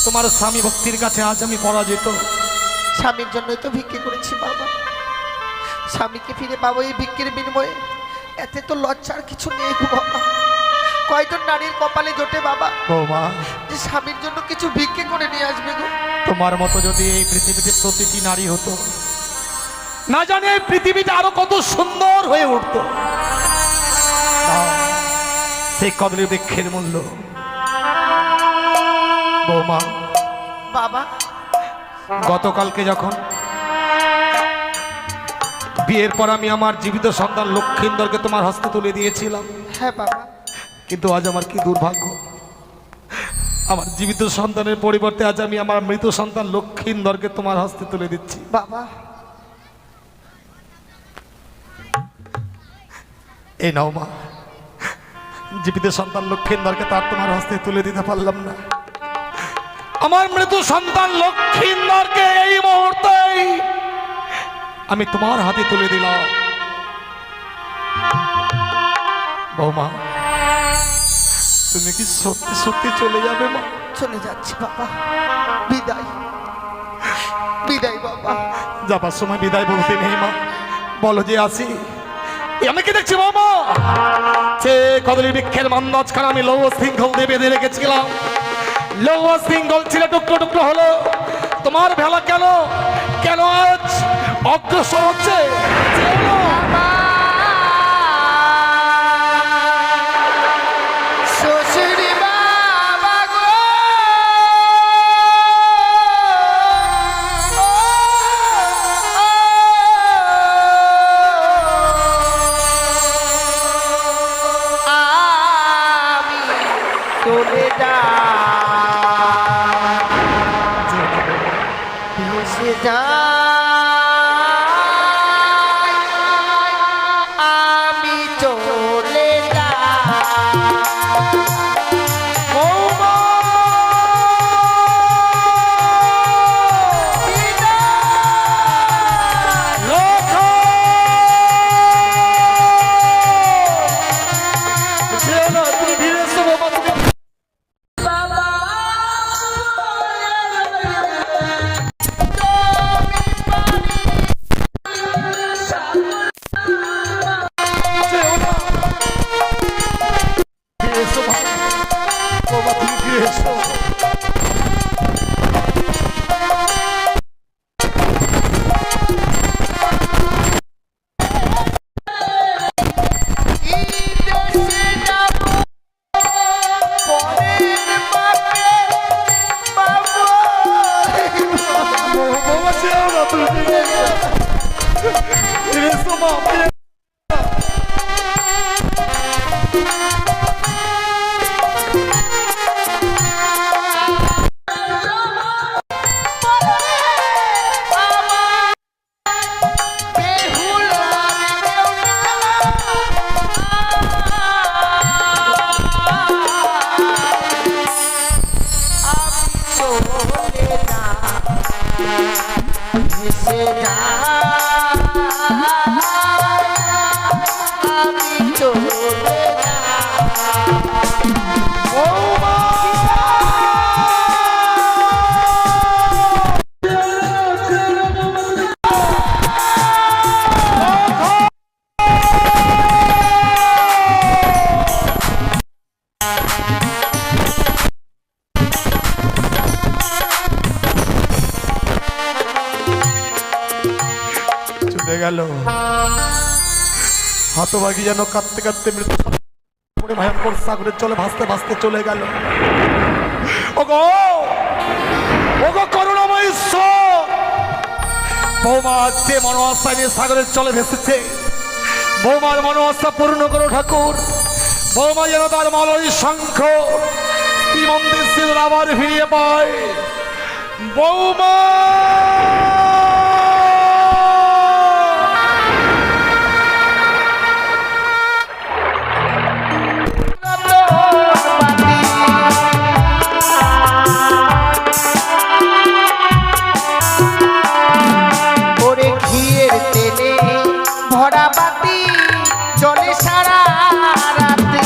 তোমার স্বামী ভক্তির কাছে আজ আমি পরাজিত। স্বামীর জন্যই তো ভিক্ষে করেছি বাবা, স্বামীকে ফিরে পাবো এই ভিক্ষের বিনিময়ে, এতে তো লজ্জার কিছু নেই গো বাবা। কয়জন নারীর কপালে জোটে বাবা বৌমা, যে স্বামীর জন্য কিছু ভিক্ষে করে নিয়ে আসবে গো। তোমার মতো যদি এই পৃথিবীতে প্রতিটি নারী হতো, না জানি এই পৃথিবীটা আরো কত সুন্দর হয়ে উঠত। সেই কদলী বৃক্ষের মূল্য বৌমা। বাবা, গতকালকে যখন বিয়ের পর আমি আমার জীবিত সন্তান লক্ষ্মীন্দরকে তোমার হস্তে তুলে দিয়েছিলাম, হ্যাঁ বাবা, কিন্তু আজ আমার কি দুর্ভাগ্য, আমার জীবিত সন্তানের পরিবর্তে আজ আমি আমার মৃত সন্তান লক্ষ্মীন্দরকে তোমার হস্তে তুলে দিচ্ছি। বাবা এই নাও মা, জীবিত সন্তান লক্ষ্মীন্দরকে তার তোমার হস্তে তুলে দিতে পারলাম না, আমার মৃত সন্তান লক্ষ্মীন্দরকে এই মুহূর্তে আমি তোমার হাতে তুলে দিলাম। বৌমা, তুমি কি সত্যি সত্যি চলে যাবে মা? চলে যাচ্ছি বাবা, বিদায় বিদায় বাবা। যাবার সময় বিদায় বলতে নেই মা, বলো যে আসি। আমি কি দেখছি বাবা, সে কদলী বৃক্ষের মান্দাজখানে আমি লৌহ শৃঙ্খল দিয়ে বেঁধে রেখেছিলাম, লৌহ শৃঙ্খল ছিল টুকরো টুকরো হলো। তোমার ভেলা কেন কেন আজ অগ্রসর হচ্ছে? শ্বশুরি বাবা গো, আমি চলে ভেসে যাই, আমি চলে মা ফিরে চলে গেল। হতভাগী যেন কাঁদতে কাঁদতে মৃত্যু পড়ে ভয়ঙ্কর সাগরের চলে ভাসতে ভাসতে চলে গেল। ওগো ওগো করুণাময় ঈশ্বর, বৌমা যে মনোআস্থা নিয়ে সাগরের চলে ভেসেছে, বৌমার মনোআস্থা পূর্ণ করো ঠাকুর। বৌমা যেন তার মলয় শঙ্খ শ্রীমন্দির সিঁদুর আবার ফিরিয়ে পায়। বৌমা ভরা বাতি জলে সারা রাতে,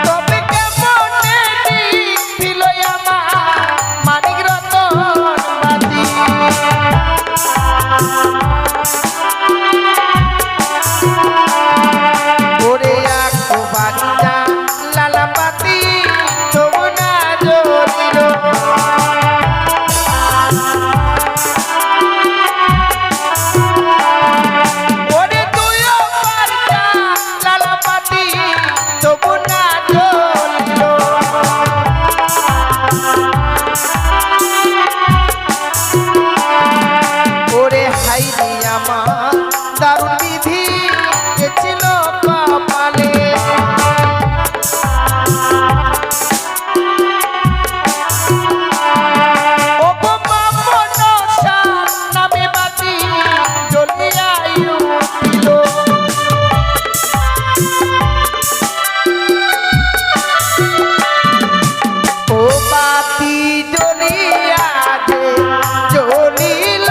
তবে কেমন ছিল আমার মানিক রতন বাতি। ওরে আকো বাচ্চা লালা পাতি যমুনা জলিল, দারুণ বিধি ছিল কপালে। নামে বাতি জ্বলিয়া উঠিল, ও বাতি জ্বলিয়া যে জ্বলিল,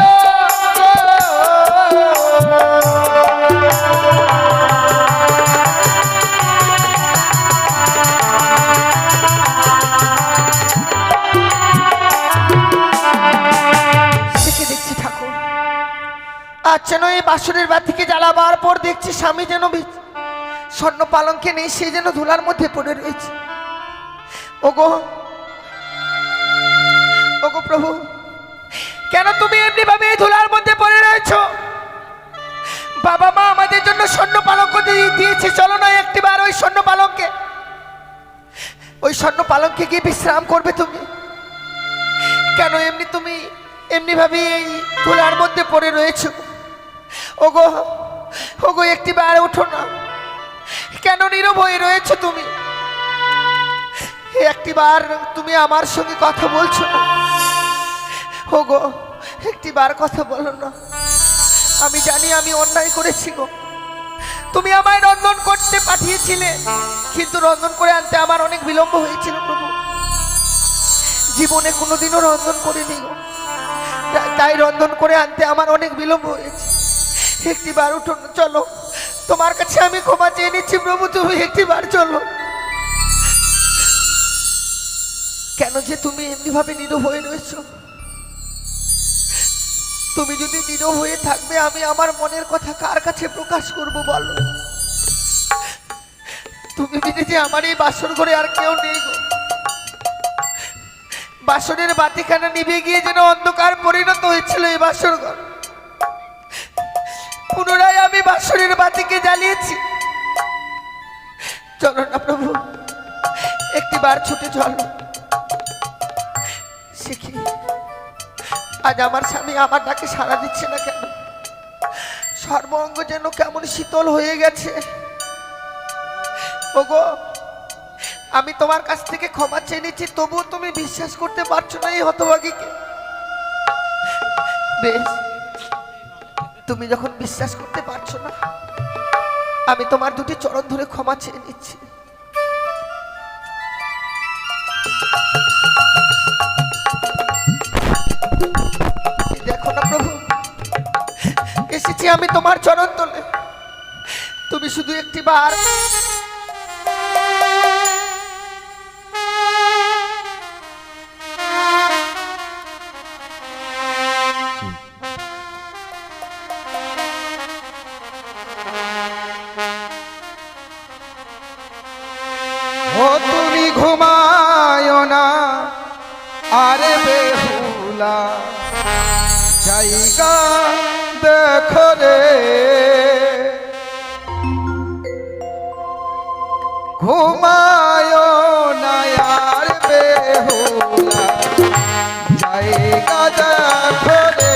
আচ্ছা নয় বাসনের বাতিকে জ্বালাবার পর দেখছি স্বামী যেন স্বর্ণ পালঙ্কে নেই, সে যেন ধুলার মধ্যে পড়ে রয়েছে। ওগো ওগো প্রভু, কেন তুমি এমনি ভাবে ধুলার মধ্যে পড়ে রয়েছো? বাবা মা আমাদের জন্য স্বর্ণ পালঙ্ক দিয়েছে, চলো না একটিবার ওই স্বর্ণ পালঙ্কে গিয়ে বিশ্রাম করবে তুমি। কেন এমনি তুমি এমনি ভাবে এই ধুলার মধ্যে পড়ে রয়েছো? ওগো ওগো একটিবার ওঠো না, কেন নীরব হয়ে রয়েছো তুমি? একটিবার তুমি আমার সঙ্গে কথা বলছো না? ওগো একটিবার কথা বলো না। আমি জানি আমি অন্যায় করেছি গো, তুমি আমায় রন্ধন করতে পাঠিয়েছিলে, কিন্তু রন্ধন করে আনতে আমার অনেক বিলম্ব হয়েছিল প্রভু। জীবনে কোনোদিনও রন্ধন করিনি গো, তাই রন্ধন করে আনতে আমার অনেক বিলম্ব হয়েছে। একটিবার উঠো না, চলো, তোমার কাছে আমি ক্ষমা চেয়ে নিচ্ছি প্রভু, তুমি একটিবার চলো। কেন যে তুমি এমনি ভাবে নীরব হয়ে রয়েছো? তুমি যদি নীরব হয়ে থাকবে, আমি আমার মনের কথা কার কাছে প্রকাশ করব বলো? তুমি বিনে যে আমার এই বাসর ঘরে আর কেউ নেই গো। বাসনের বাতিখানা নিভে গিয়ে যেন অন্ধকার পরিণত হয়েছিল এই বাসর ঘর। পুনরায় আমি বাসনের বাতিকে জ্বালিয়েছি। চলো না প্রভু, একটিবার ছুটে চলো। শিখি আজ আমার স্বামী আমার ডাকে সাড়া দিচ্ছে না কেন? সর্বঙ্গ যেন কেমন শীতল হয়ে গেছে। ওগো, আমি তোমার কাছ থেকে ক্ষমা চেয়ে নিচ্ছি, তবুও তুমি বিশ্বাস করতে পারছো না এই হতভাগীকে। বেশ, তুমি যখন বিশ্বাস করতে পারছো না, আমি তোমার দুটি চরণ ধরে ক্ষমা চেয়ে নিচ্ছি। দেখো না প্রভু, এসেছি আমি তোমার চরণ তলে, তুমি শুধু একটি বার ও তুমি ঘুমায়ো না আরে বেহুলা, জায়গা দেখো রে, ঘুমায়ো না আর বেহুলা, জায়গা দেখো রে।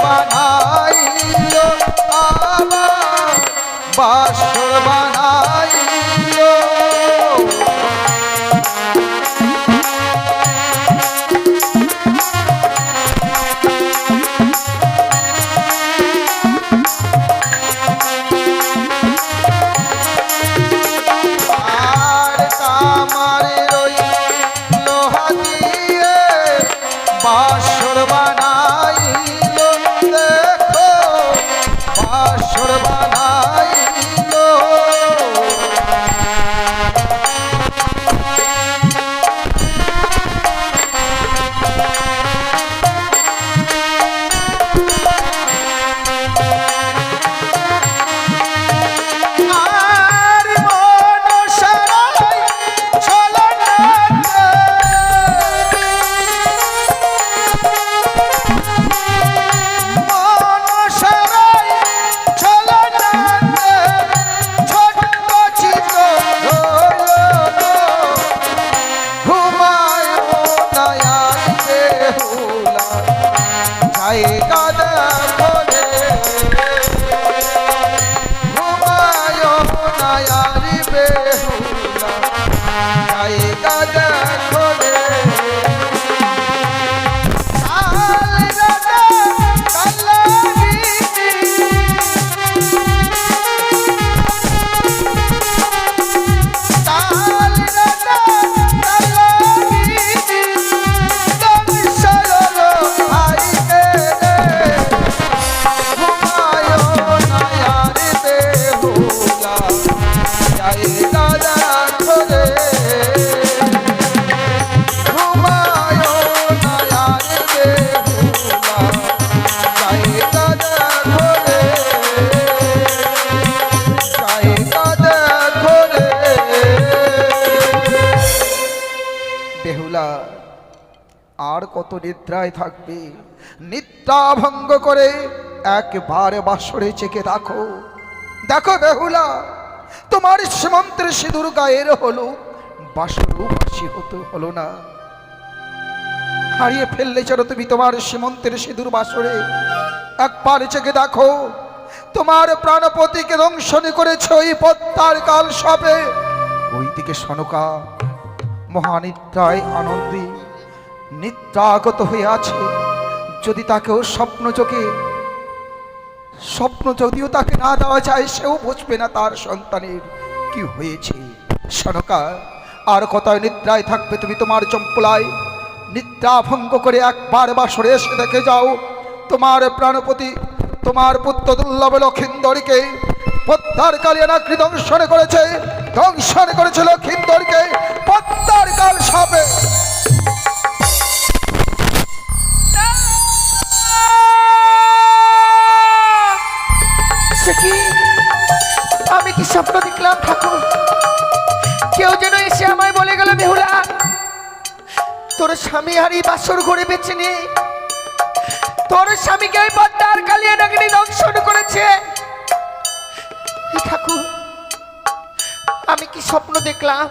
বানাইল আবার বাসর বানাইল আর কামারের ওই লোহা দিয়ে বাসর বানাইল দেখো বাসর বানাইল আর মনসারাই ছলনাতে মনসারাই ছলনাতে ছোট্ট চিত্র হলো ঘুমায় নয়ার বেহুলা জায়গা দেখো রে ঘুমায় নয়ার বেহুলা জায়গা দেখো রে কাল রাতে কালাগিনি কাল রাতে কালাগিনি দংশরল আইকে রে ঘুমায় নয়ার বেহুলা জায়গা দেখো রে ঘুমায় নয়ার বেহুলা জায়গা দেখো রে জায়গা দেখো রে বেহুলা আর কত নিদ্রায় থাকবে নিদ্রা ভঙ্গ করে একবার বাসরে চেকে দেখো দেখো বেহুলা তোমার সীমন্তের সিঁদুর গায়ের হলো বাসরও বাসি হতে হলো না হারিয়ে ফেললে যেন তুমি তোমার সীমন্তের সিঁদুর বাসরে একবার চেকে দেখো তোমার প্রাণপতিকে দংশন করেছে ওই পদ্মার কাল সাপে ওইদিকে সনকা মহানিদ্রায় আনন্দী নিদ্রাগত হয়ে আছে যদি তাকেও স্বপ্ন যদিও তাকে না দেওয়া যায় সেও বুঝবে না তার সন্তানের কি হয়েছে সনকা আর কতই নিদ্রায় থাকবে তুমি তোমার চম্পলায় নিদ্রা ভঙ্গ করে একবার বাসরে এসে দেখে যাও তোমার প্রাণপতি তোমার পুত্র দুর্লভ লক্ষিন্দরীকে পদ্মার কালিয়ানাকৃ দংশন করেছে লক্ষিন্দরীকে পদ্মার কাল সাপে সে কি আমি কি স্বপ্ন দেখলাম ঠাকুর কেউ যেন এসে আমায় বলে গেল বেহুলা তোর স্বামী হারি বাসর ঘুরে বেঁচে নিয়ে তোর স্বামীকে ওই পদ্মার কালিয়া নাগিনী দংশন করেছে ঠাকুর আমি কি স্বপ্ন দেখলাম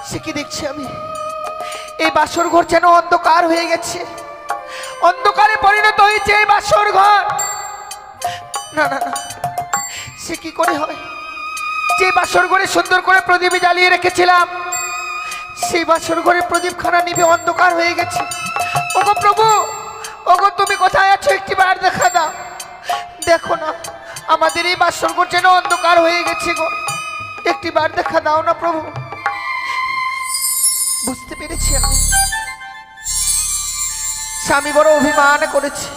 সে কি দেখছি আমি এই বাসর ঘর যেন অন্ধকার হয়ে গেছে অন্ধকারে পরিণত হয়েছে এই বাসর ঘর না না না সে কি করে হয় যে বাসর ঘরে সুন্দর করে প্রদীপ জ্বালিয়ে রেখেছিলাম সেই বাসর ঘরে প্রদীপখানা নিভে অন্ধকার হয়ে গেছে ওগো প্রভু ওগো তুমি কোথায় আছো একটি বার দেখা দাও দেখো না আমাদের এই বাসর ঘর যেন অন্ধকার হয়ে গেছে গো একটি বার দেখা দাও না প্রভু বুঝতে পেরেছি আমি স্বামী বড় অভিমান করেছে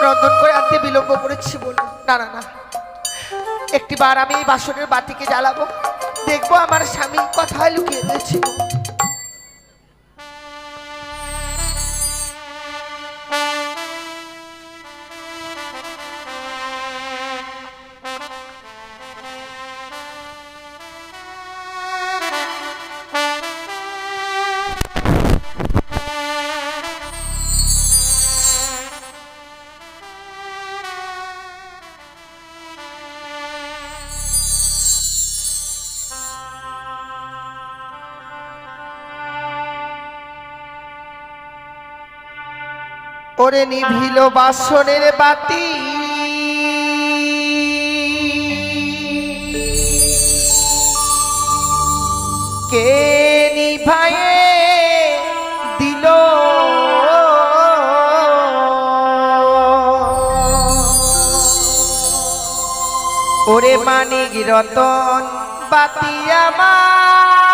রন্ধন করে আনতে বিলম্ব করেছি বলে না না না একটি বার আমি এই বাসনের বাতিকে জ্বালাবো দেখবো আমার স্বামী কোথায় লুকিয়ে রয়েছে ওরে নিভিল বাসনের বাতি কে নিভায়ে দিল ওরে মানিক রতন বাতি আমার